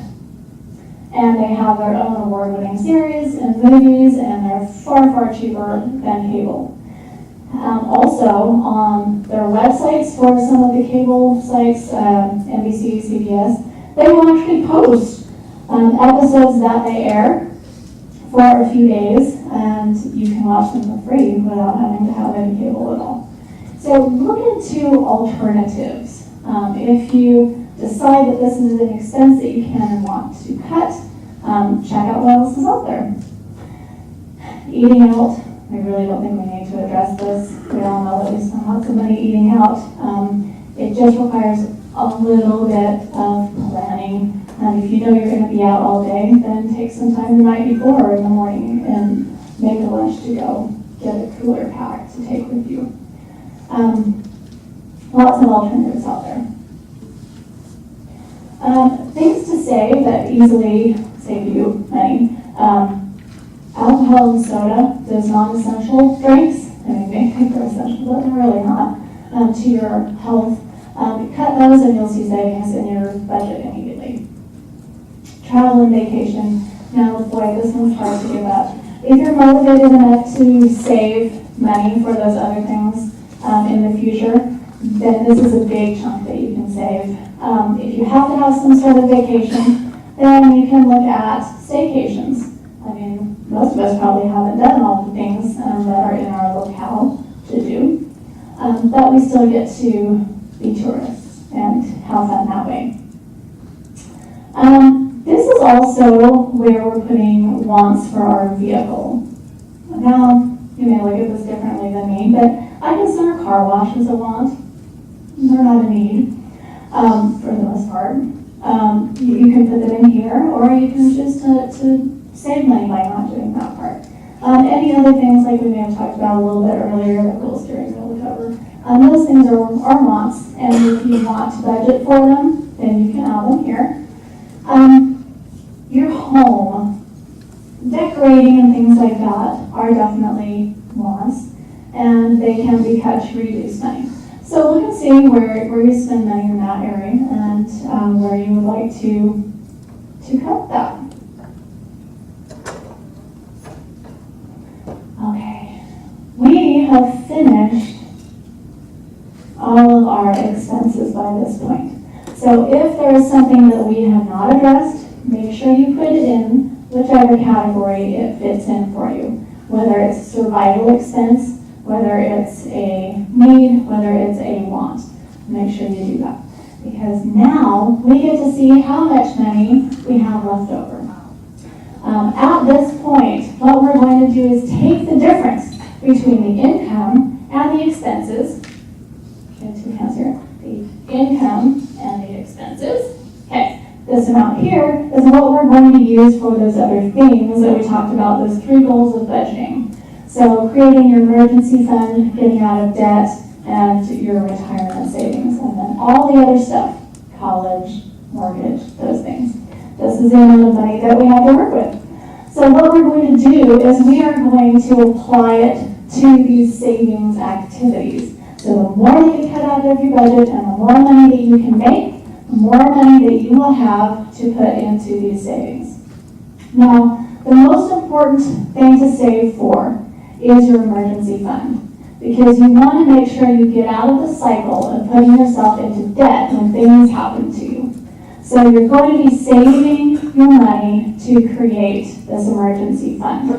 and they have their own award-winning series and movies, and they're far, far cheaper than cable. Also, on their websites for some of the cable sites, NBC, CBS, they will actually post episodes that they air for a few days, and you can watch them for free without having to have any cable at all. So look into alternatives. If you decide that this is an expense that you can and want to cut, check out what else is out there. Eating out, I really don't think we need to address this. We all know that we spend lots of money eating out. It just requires a little bit of planning. If you know you're going to be out all day, then take some time the night before or in the morning and make a lunch to go. Get a cooler pack to take with you. Lots of alternatives out there. Things to save that easily save you money. Alcohol and soda, those non-essential drinks, I mean, they think they're essential, but they're really not, to your health. Cut those and you'll see savings in your budget immediately. Travel and vacation. Now, boy, this one's hard to give up. If you're motivated enough to save money for those other things in the future, then this is a big chunk that you can save. If you have to have some sort of vacation, then you can look at staycations. I mean, most of us probably haven't done all the things that are in our locale to do, but we still get to be tourists and have fun that way. This is also where we're putting wants for our vehicle. Now, you may look at this differently than me, but I consider car wash as a want. They're not a need, for the most part. You can put them in here, or you can choose to save money by not doing that part. Any other things like we may have talked about a little bit earlier that we'll steering wheel to cover. Those things are wants, and if you want to budget for them, then you can add them here. Your home, decorating and things like that are definitely wants, and they can be cut to reduce money. So look and see where you spend money in that area and where you would like to cut that. Okay, we have finished all of our expenses by this point. So if there is something that we have not addressed, make sure you put it in whichever category it fits in for you. Whether it's a survival expense, whether it's a need, whether it's a want. Make sure you do that. Because now we get to see how much money we have left over. At this point, what we're going to do is take the difference between the income and the expenses. Okay, two hands here. The income and the expenses. Okay, this amount here is what we're going to use for those other things that we talked about, those 3 goals of budgeting. So creating your emergency fund, getting out of debt, and your retirement savings, and then all the other stuff, college, mortgage, those things. This is the amount of money that we have to work with. So what we're going to do is we are going to apply it to these savings activities. So the more that you cut out of your budget and the more money that you can make, the more money that you will have to put into these savings. Now, the most important thing to save for is your emergency fund, because you want to make sure you get out of the cycle of putting yourself into debt when things happen to you. So you're going to be saving your money to create this emergency fund.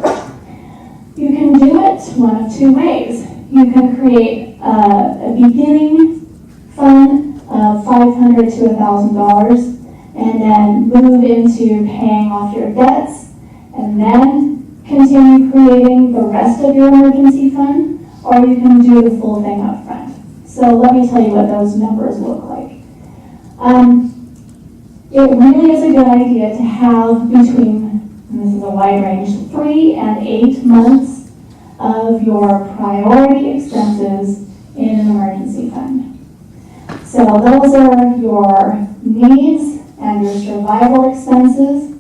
You can do it one of 2 ways. You can create a beginning fund of $500 to $1,000 and then move into paying off your debts and then continue creating the rest of your emergency fund, or you can do the full thing up front. So let me tell you what those numbers look like. It really is a good idea to have between, and this is a wide range, 3 and 8 months of your priority expenses in an emergency fund. So those are your needs and your survival expenses.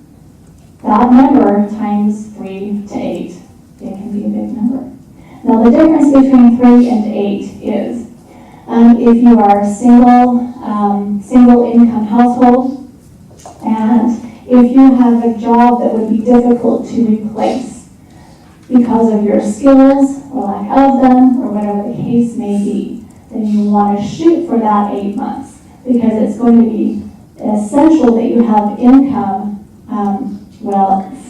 That number times 3 to 8, it can be a big number. Now the difference between 3 and 8 is if you are a single income household and if you have a job that would be difficult to replace because of your skills or lack of them or whatever the case may be, then you want to shoot for that 8 months because it's going to be essential that you have income,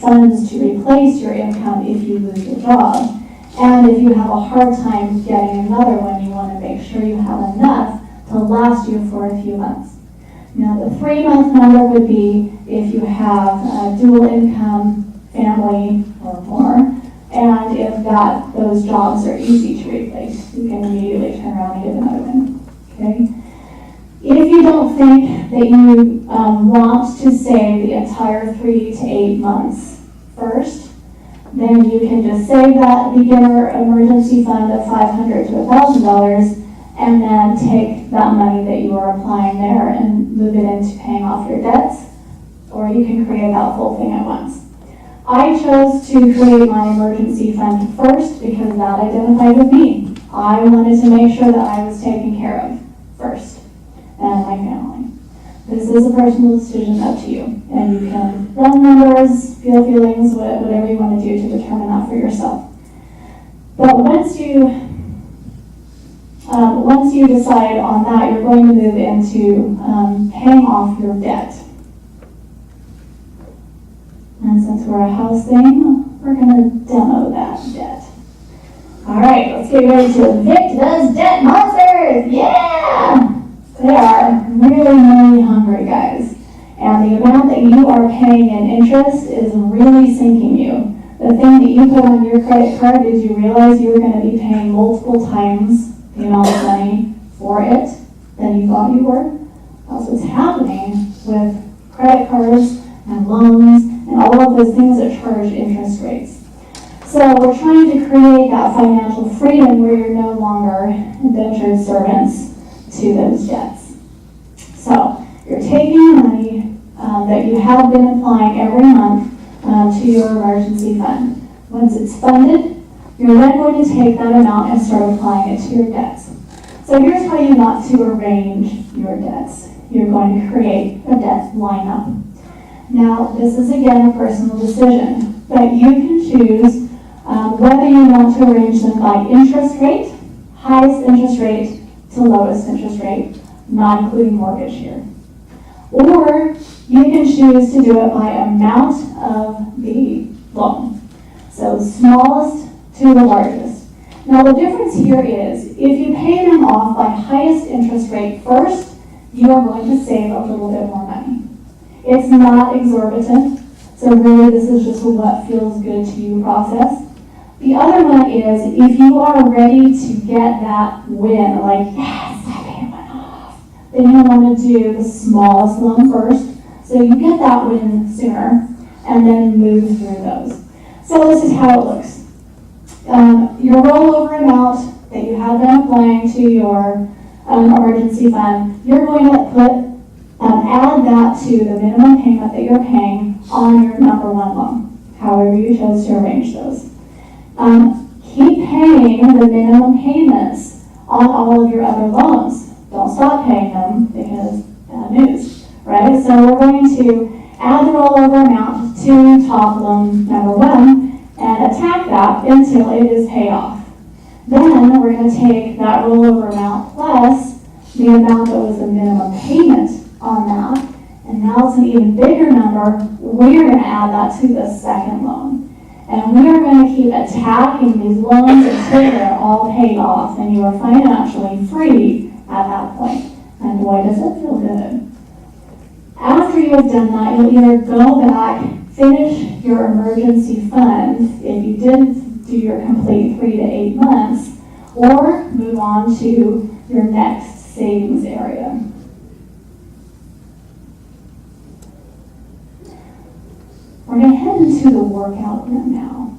funds to replace your income if you lose your job. And if you have a hard time getting another one, you want to make sure you have enough to last you for a few months. Now, the 3-month number would be if you have a dual income family or more, and if those jobs are easy to replace, you can immediately turn around and get another one. Okay? If you don't think that you want to save the entire 3 to 8 months first, then you can just save that beginner emergency fund of $500 to $1,000 and then take that money that you are applying there and move it into paying off your debts, or you can create that full thing at once. I chose to create my emergency fund first because that identified with me. I wanted to make sure that I was taken care of first, and my family. This is a personal decision, up to you. And you can run numbers, feel feelings, whatever you want to do to determine that for yourself. But once you decide on that, you're going to move into paying off your debt. And since we're a house thing, we're going to demo that debt. All right, let's get ready to evict those debt monsters. Yeah! They are really, really hungry, guys. And the amount that you are paying in interest is really sinking you. The thing that you put on your credit card, did you realize you were going to be paying multiple times the amount of money for it than you thought you were? That's what's happening with credit cards and loans and all of those things that charge interest rates. So we're trying to create that financial freedom where you're no longer indentured servants to those debts. So you're taking money that you have been applying every month to your emergency fund. Once it's funded, you're then going to take that amount and start applying it to your debts. So here's how you want to arrange your debts. You're going to create a debt lineup. Now, this is again a personal decision, but you can choose whether you want to arrange them by interest rate, highest interest rate to lowest interest rate, not including mortgage here. Or you can choose to do it by amount of the loan. So smallest to the largest. Now the difference here is, if you pay them off by highest interest rate first, you are going to save a little bit more money. It's not exorbitant, so really this is just a what feels good to you process. The other one is, if you are ready to get that win, like, yes, I paid one off, then you want to do the smallest loan first, so you get that win sooner, and then move through those. So this is how it looks. Your rollover amount that you have been applying to your emergency fund, you're going to add that to the minimum payment that you're paying on your number one loan, however you chose to arrange those. Keep paying the minimum payments on all of your other loans. Don't stop paying them because bad news, right? So we're going to add the rollover amount to top loan number one and attack that until it is paid off. Then we're going to take that rollover amount plus the amount that was the minimum payment on that, and now it's an even bigger number. We're going to add that to the second loan. And we are going to keep attacking these loans until they're all paid off and you are financially free at that point. And boy, does it feel good. After you have done that, you'll either go back, finish your emergency fund if you didn't do your complete 3 to 8 months, or move on to your next savings area. We're going to head into the workout room now,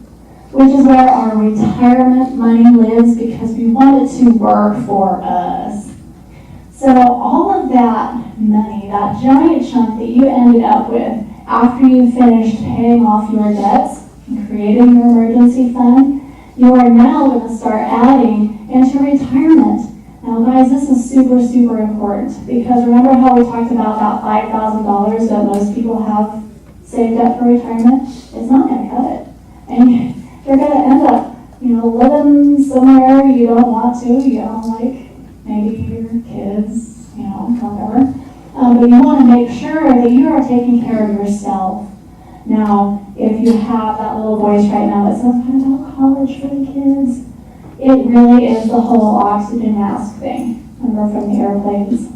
which is where our retirement money lives because we want it to work for us. So all of that money, that giant chunk that you ended up with after you finished paying off your debts and creating your emergency fund, you are now going to start adding into retirement. Now guys, this is super, super important because remember how we talked about that $5,000 that most people have saved up for retirement, it's not going to cut it. And you're going to end up, living somewhere you don't want to, like maybe your kids, whatever. But you want to make sure that you are taking care of yourself. Now, if you have that little voice right now that says, "I'm about college for the kids," it really is the whole oxygen mask thing. Remember from the airplanes?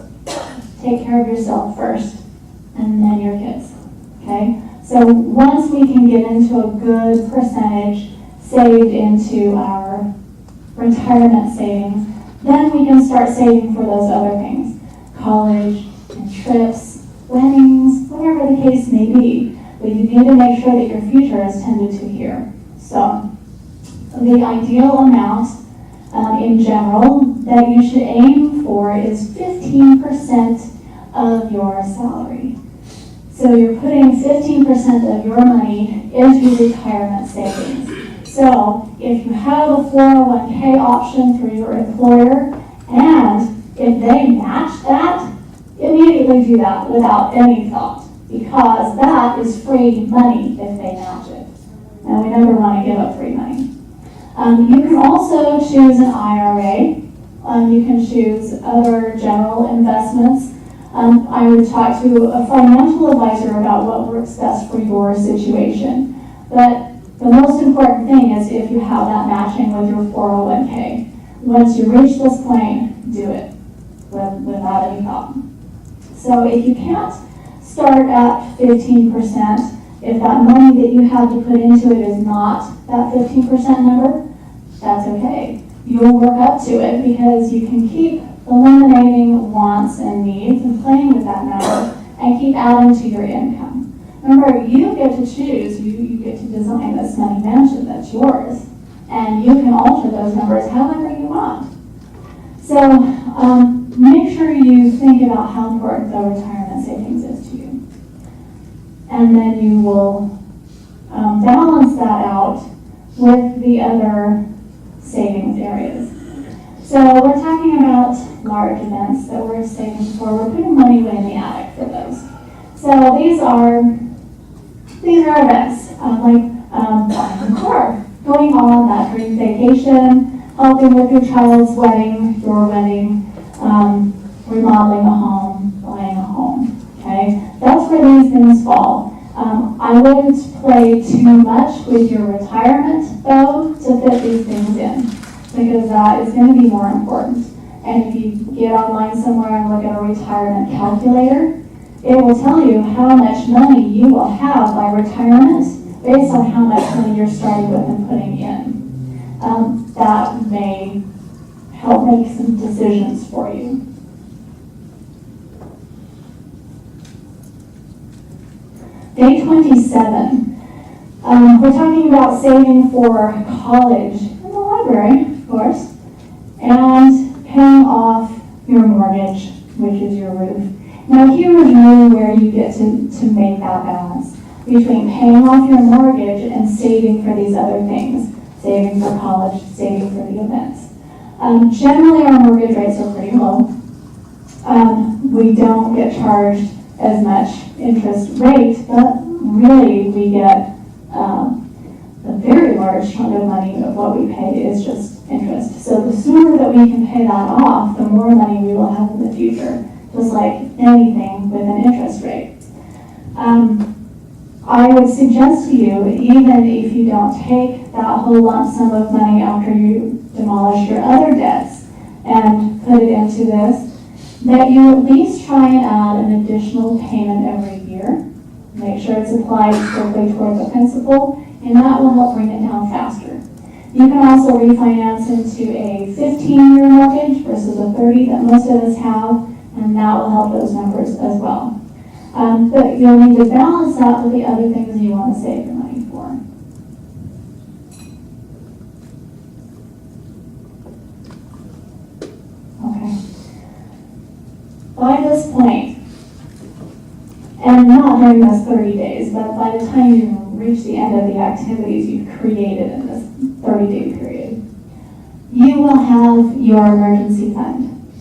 Take care of yourself first, and then your kids. Okay? So once we can get into a good percentage saved into our retirement savings, then we can start saving for those other things. College and trips, weddings, whatever the case may be. But you need to make sure that your future is tended to here. So the ideal amount in general that you should aim for is 15% of your salary. So you're putting 15% of your money into retirement savings. So if you have a 401k option through your employer, and if they match that, immediately do that without any thought, because that is free money if they match it. And we never want to give up free money. You can also choose an IRA. You can choose other general investments. I would talk to a financial advisor about what works best for your situation. But the most important thing is if you have that matching with your 401k. Once you reach this point, do it without any problem. So if you can't start at 15%, if that money that you have to put into it is not that 15% number, that's okay. You'll work up to it because you can keep eliminating wants and needs and playing with that number and keep adding to your income. Remember, you get to choose, you get to design this money mansion that's yours, and you can alter those numbers however you want. So make sure you think about how important the retirement savings is to you. And then you will balance that out with the other savings areas. So we're talking about large events that we're saving for. We're putting money away in the attic for those. So these are events like buying a car, going on that dream vacation, helping with your child's wedding, your wedding, remodeling a home, buying a home. Okay, that's where these things fall. I wouldn't play too much with your retirement, though, to fit these things in, because that is going to be more important. And if you get online somewhere and look at a retirement calculator, it will tell you how much money you will have by retirement based on how much money you're starting with and putting in. That may help make some decisions for you. Day 27. We're talking about saving for college in the library, of course, and paying off your mortgage, which is your roof. Now here is really where you get to make that balance between paying off your mortgage and saving for these other things, saving for college, saving for the events. Generally our mortgage rates are pretty low. We don't get charged as much interest rate, but really we get a very large chunk of money of what we pay is just interest. So the sooner that we can pay that off, the more money we will have in the future, just like anything with an interest rate. I would suggest to you, even if you don't take that whole lump sum of money after you demolish your other debts and put it into this, that you at least try and add an additional payment every year. Make sure it's applied strictly toward the principal, and that will help bring it down faster. You can also refinance into a 15-year mortgage versus a 30 that most of us have, and that will help those numbers as well. But you'll need to balance that with the other things you want to save your money for. Okay. By this point, and not during this 30 days, but by the time you reach the end of the activities you've created in this 30-day period, you will have your emergency fund.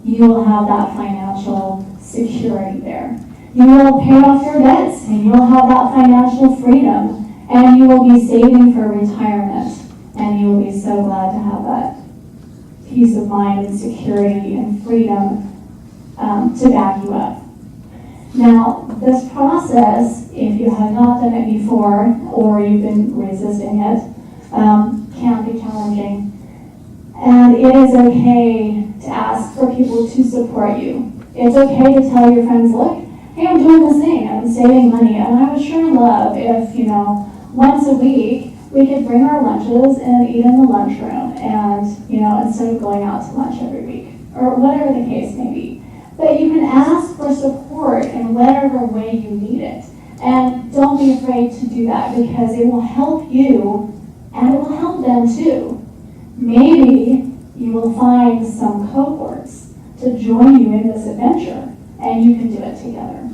You will have that financial security there. You will pay off your debts and you'll have that financial freedom, and you will be saving for retirement, and you will be so glad to have that peace of mind and security and freedom to back you up. Now, this process, if you have not done it before or you've been resisting it, can be challenging. And it is okay to ask for people to support you. It's okay to tell your friends, look, hey, I'm doing this thing, I'm saving money, and I would sure love if, once a week, we could bring our lunches and eat in the lunchroom, and, instead of going out to lunch every week, or whatever the case may be. But you can ask for support in whatever way you need it. And don't be afraid to do that, because it will help you and it will help them too. Maybe you will find some cohorts to join you in this adventure, and you can do it together.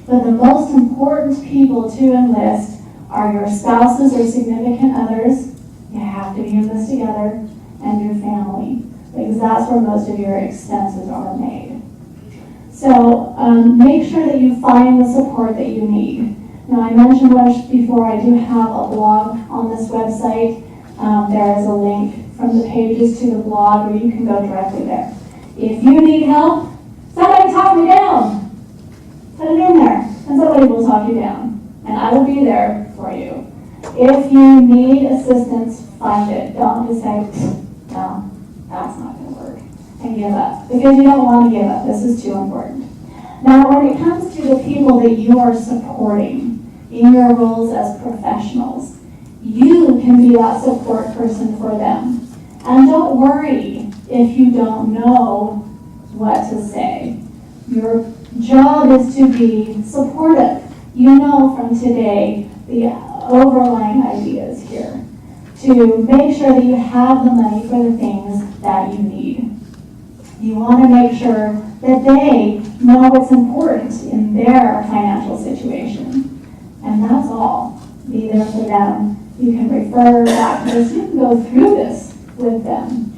But the most important people to enlist are your spouses or significant others. You have to be in this together, and your family, because that's where most of your expenses are made. So make sure that you find the support that you need. Now, I mentioned once before, I do have a blog on this website. There is a link from the pages to the blog where you can go directly there. If you need help, somebody talk me down. Put it in there, and somebody will talk you down. And I will be there for you. If you need assistance, find it. Don't just say, no, that's not going to work, and give up. Because you don't want to give up. This is too important. Now, when it comes to the people that you are supporting in your roles as professionals, you can be that support person for them. And don't worry if you don't know what to say. Your job is to be supportive. You know from today the overlying ideas here, to make sure that you have the money for the things that you need. You want to make sure that they know what's important in their financial situation. And that's all. Be there for them. You can refer back to this. You can go through this with them.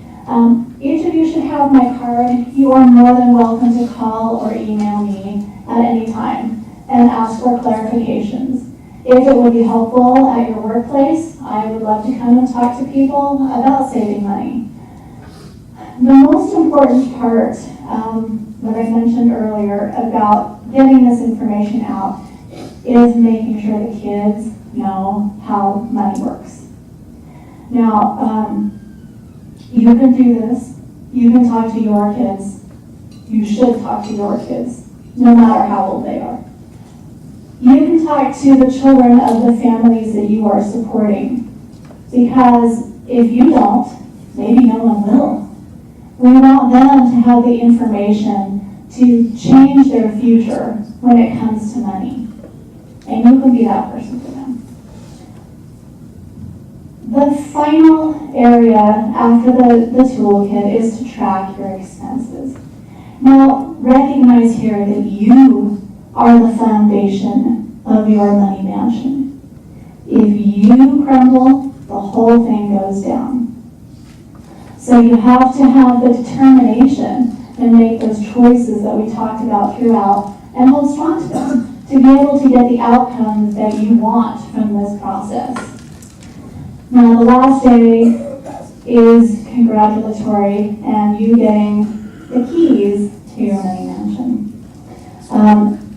Each of you should have my card. You are more than welcome to call or email me at any time and ask for clarifications. If it would be helpful at your workplace, I would love to come and talk to people about saving money. The most important part that I mentioned earlier about getting this information out is making sure the kids know how money works. Now, you can do this. You can talk to your kids. You should talk to your kids, no matter how old they are. You can talk to the children of the families that you are supporting, because if you don't, maybe no one will. We want them to have the information to change their future when it comes to money. And you can be that person for them. The final area after the toolkit is to track your expenses. Now, recognize here that you are the foundation of your money mansion. If you crumble, the whole thing goes down. So you have to have the determination and make those choices that we talked about throughout and hold strong to them to be able to get the outcomes that you want from this process. Now, the last day is congratulatory and you getting the keys to your money mansion.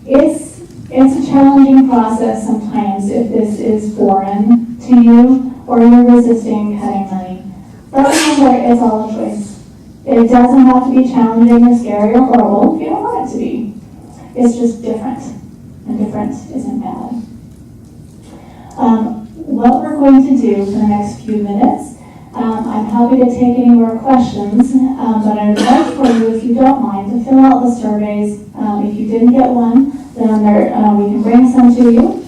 It's a challenging process sometimes if this is foreign to you or you're resisting cutting money. But remember, it's all a choice. It doesn't have to be challenging or scary or horrible if you don't want it to be. It's just different, and different isn't bad. What we're going to do for the next few minutes, I'm happy to take any more questions, but I'd like for you, if you don't mind, to fill out the surveys. If you didn't get one, then we can bring some to you.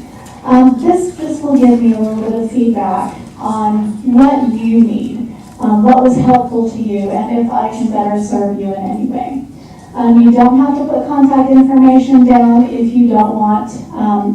This will give me a little bit of feedback on what you need, what was helpful to you, and if I can better serve you in any way. You don't have to put contact information down if you don't want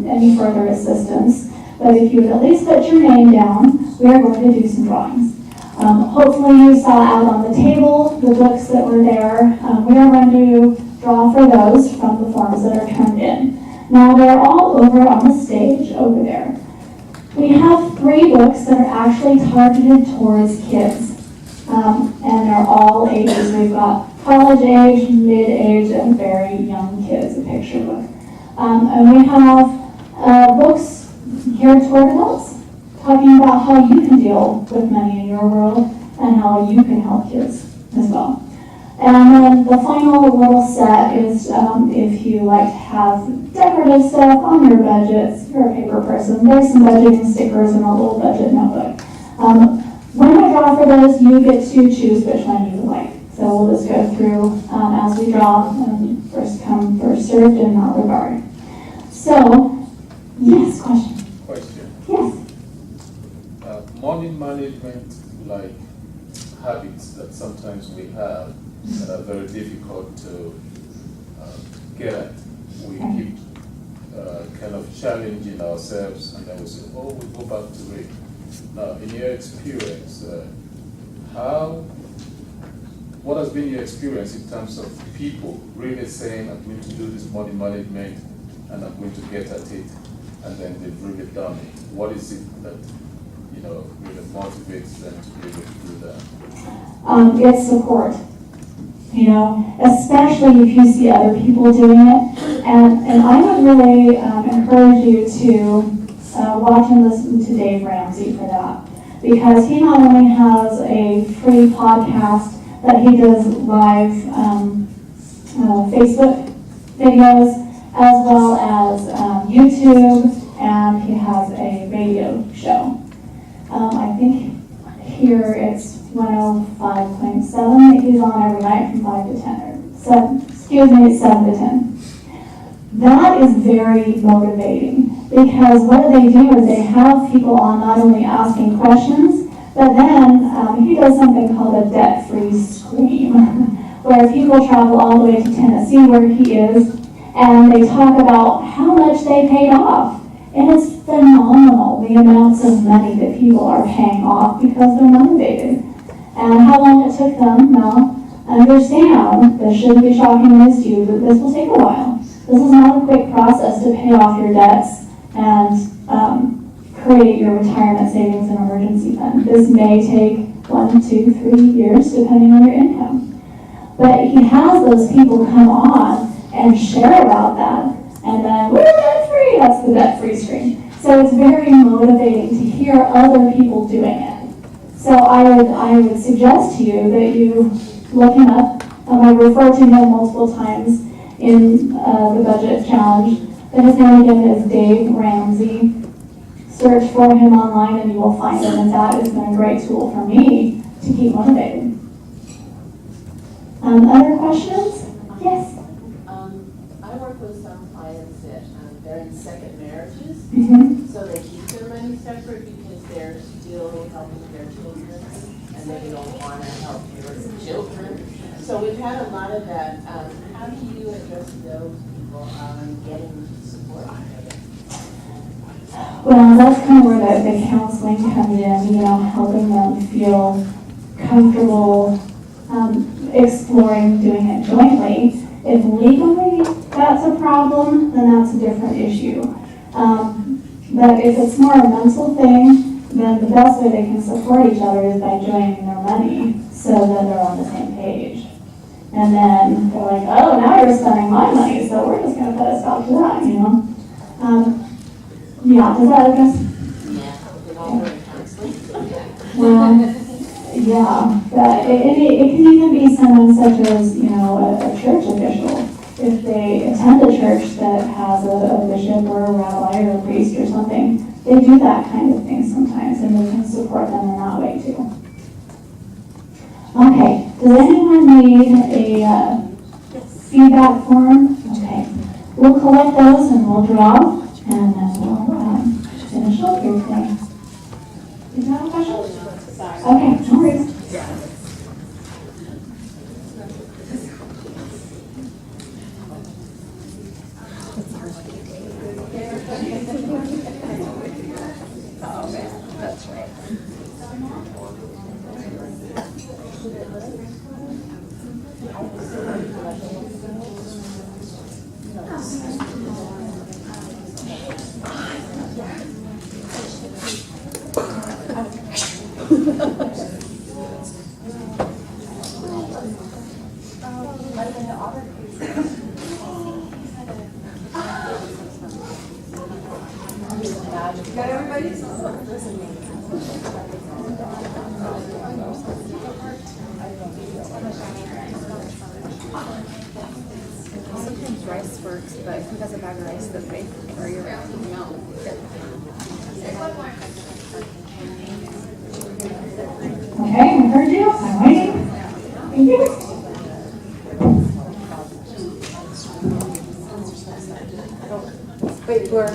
any further assistance. But if you would at least put your name down, we are going to do some drawings. Hopefully you saw out on the table the books that were there. We are going to draw for those from the forms that are turned in. Now they're all over on the stage over there. We have 3 books that are actually targeted towards kids, and they're all ages. We've got college age, mid-age, and very young kids, a picture book. And we have books geared toward adults, talking about how you can deal with money in your world and how you can help kids as well. And then the final little set is if you like to have decorative stuff on your budgets, you're a paper person, there's some budgeting stickers and a little budget notebook. When I draw for those, you get to choose which one you would like. So we'll just go through as we draw, and first come, first served in that regard. So, yes, question? Yes. Money management, like habits that sometimes we have that are very difficult to get at. We keep kind of challenging ourselves, and then we say, oh, we go back to it. Now, in your experience, what has been your experience in terms of people really saying, I'm going to do this money management and I'm going to get at it, and then they've really done it? What is it that really motivates them to be able to do that? It's support. Especially if you see other people doing it. And I would really encourage you to watch and listen to Dave Ramsey for that. Because he not only has a free podcast that he does live Facebook videos, as well as YouTube, and he has a radio show. I think here it's 105.7 that he's on every night from 5 to 10, or 7, excuse me, it's 7 to 10. That is very motivating, because what they do is they have people on not only asking questions, but then he does something called a debt-free scream, where people travel all the way to Tennessee where he is, and they talk about how much they paid off. And it's phenomenal, the amounts of money that people are paying off because they're motivated. And how long it took them, now, understand, this shouldn't be shocking news to you, but this will take a while. This is not a quick process to pay off your debts and create your retirement savings and emergency fund. This may take 1, 2, 3 years, depending on your income. But he has those people come on and share about that. And then, we're debt-free, that's the debt-free screen. So it's very motivating to hear other people doing it. So I would suggest to you that you look him up. I refer to him multiple times in the budget challenge. But his name again is Dave Ramsey. Search for him online and you will find him, and that has been a great tool for me to keep motivated. Other questions? Yes? I work with some clients that they're in second marriages, so they keep their money separate because they're still helping their children and they don't want to help their children. So we've had a lot of that. How do you address those people getting support? Well, that's kind of where the counseling comes in, helping them feel comfortable exploring doing it jointly. If legally that's a problem, then that's a different issue. But if it's more a mental thing, then the best way they can support each other is by joining their money so that they're on the same page. And then they're like, oh, now you're spending my money, so we're just going to put a stop to that, Yeah, does that address? Well, yeah, but it can even be someone such as, a church official. If they attend a church that has a bishop or a rabbi or a priest or something, they do that kind of thing sometimes, and we can support them in that way too. Okay, does anyone need a feedback form? Okay, we'll collect those and we'll draw, and then we'll finish up here today. Did you have a question? Okay, no worries. Sometimes rice works, but who has a bag of rice this way? Or you're no. Okay, I heard you. I'm waiting. Thank you. Wait, Laura.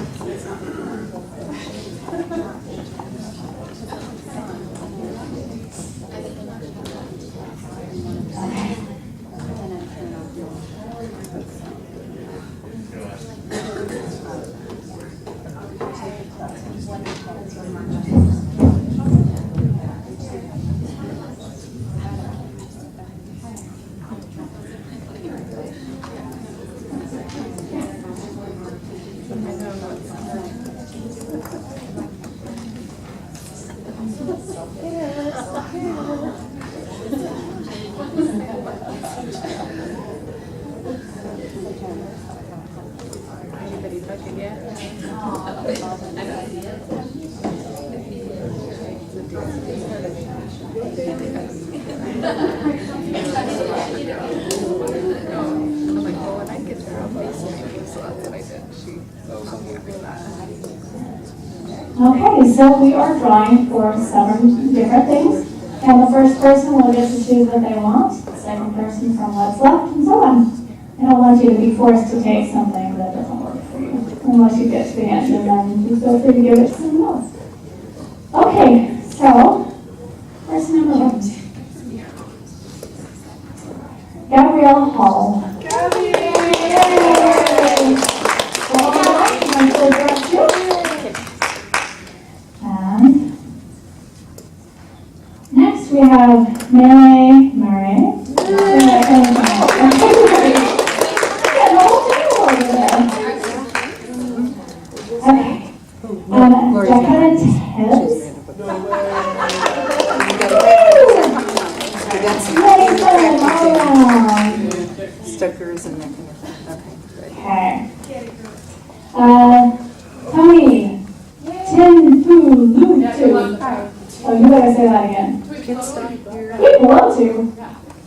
Anybody touching it? I'm like, well, when I get to her face making, so that's what I did. She told me that. Okay, so we are drawing for 7 different things. And the first person will get to choose what they want, the second person from what's left, and so on. I don't want you to be forced to take something that doesn't work for you. Unless you get to the end, and then you feel free to give it to someone else. Okay, so, person number 1. Gabrielle Hall. And next we have Mary. Okay. Jacqueline Tibbs. Stickers and that kind of thing. Okay. Tony. Timbuktu. Oh, you better say that again. We'd love to.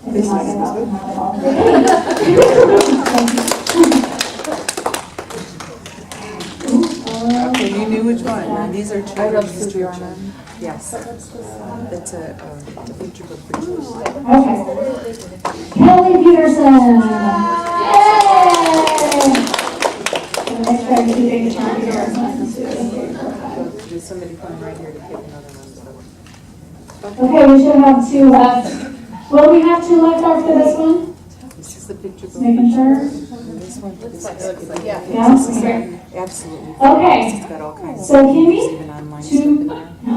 I did not get that one at all. Okay, you knew which one. These are I children's love history. Susanna. Yes. It's a feature book for children. Okay. Kelly Peterson. Yay! Next time you take a time here. There's somebody coming right here to pick another one. Okay, we should have 2 left. Will we have 2 left after this one? This is the picture book. Making sure. And this one, this is, Yeah? Okay. absolutely. Okay. It's got all kinds of. So Kimmy, There's even online stuff 2. in there. No.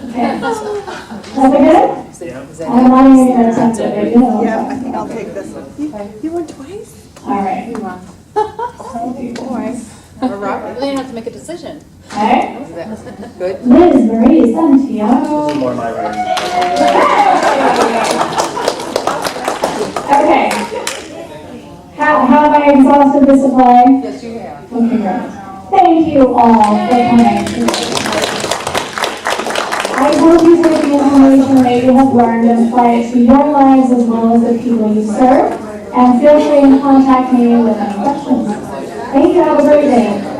Okay. That's good? Is that I'm not even gonna attempt it, but you know. Yeah, I think I'll take this one. You won twice? All right. Boy. Or Robert. They don't have to make a decision. Okay. Good. Liz Marie Santiago. More my writing. Okay. Have I exhausted the supply? Yes, you have. Okay, great. Thank you all for coming. I hope you take the information that you have learned and apply it to your lives as well as the people you serve. And feel free to contact me with any questions. Thank you. Have a great day.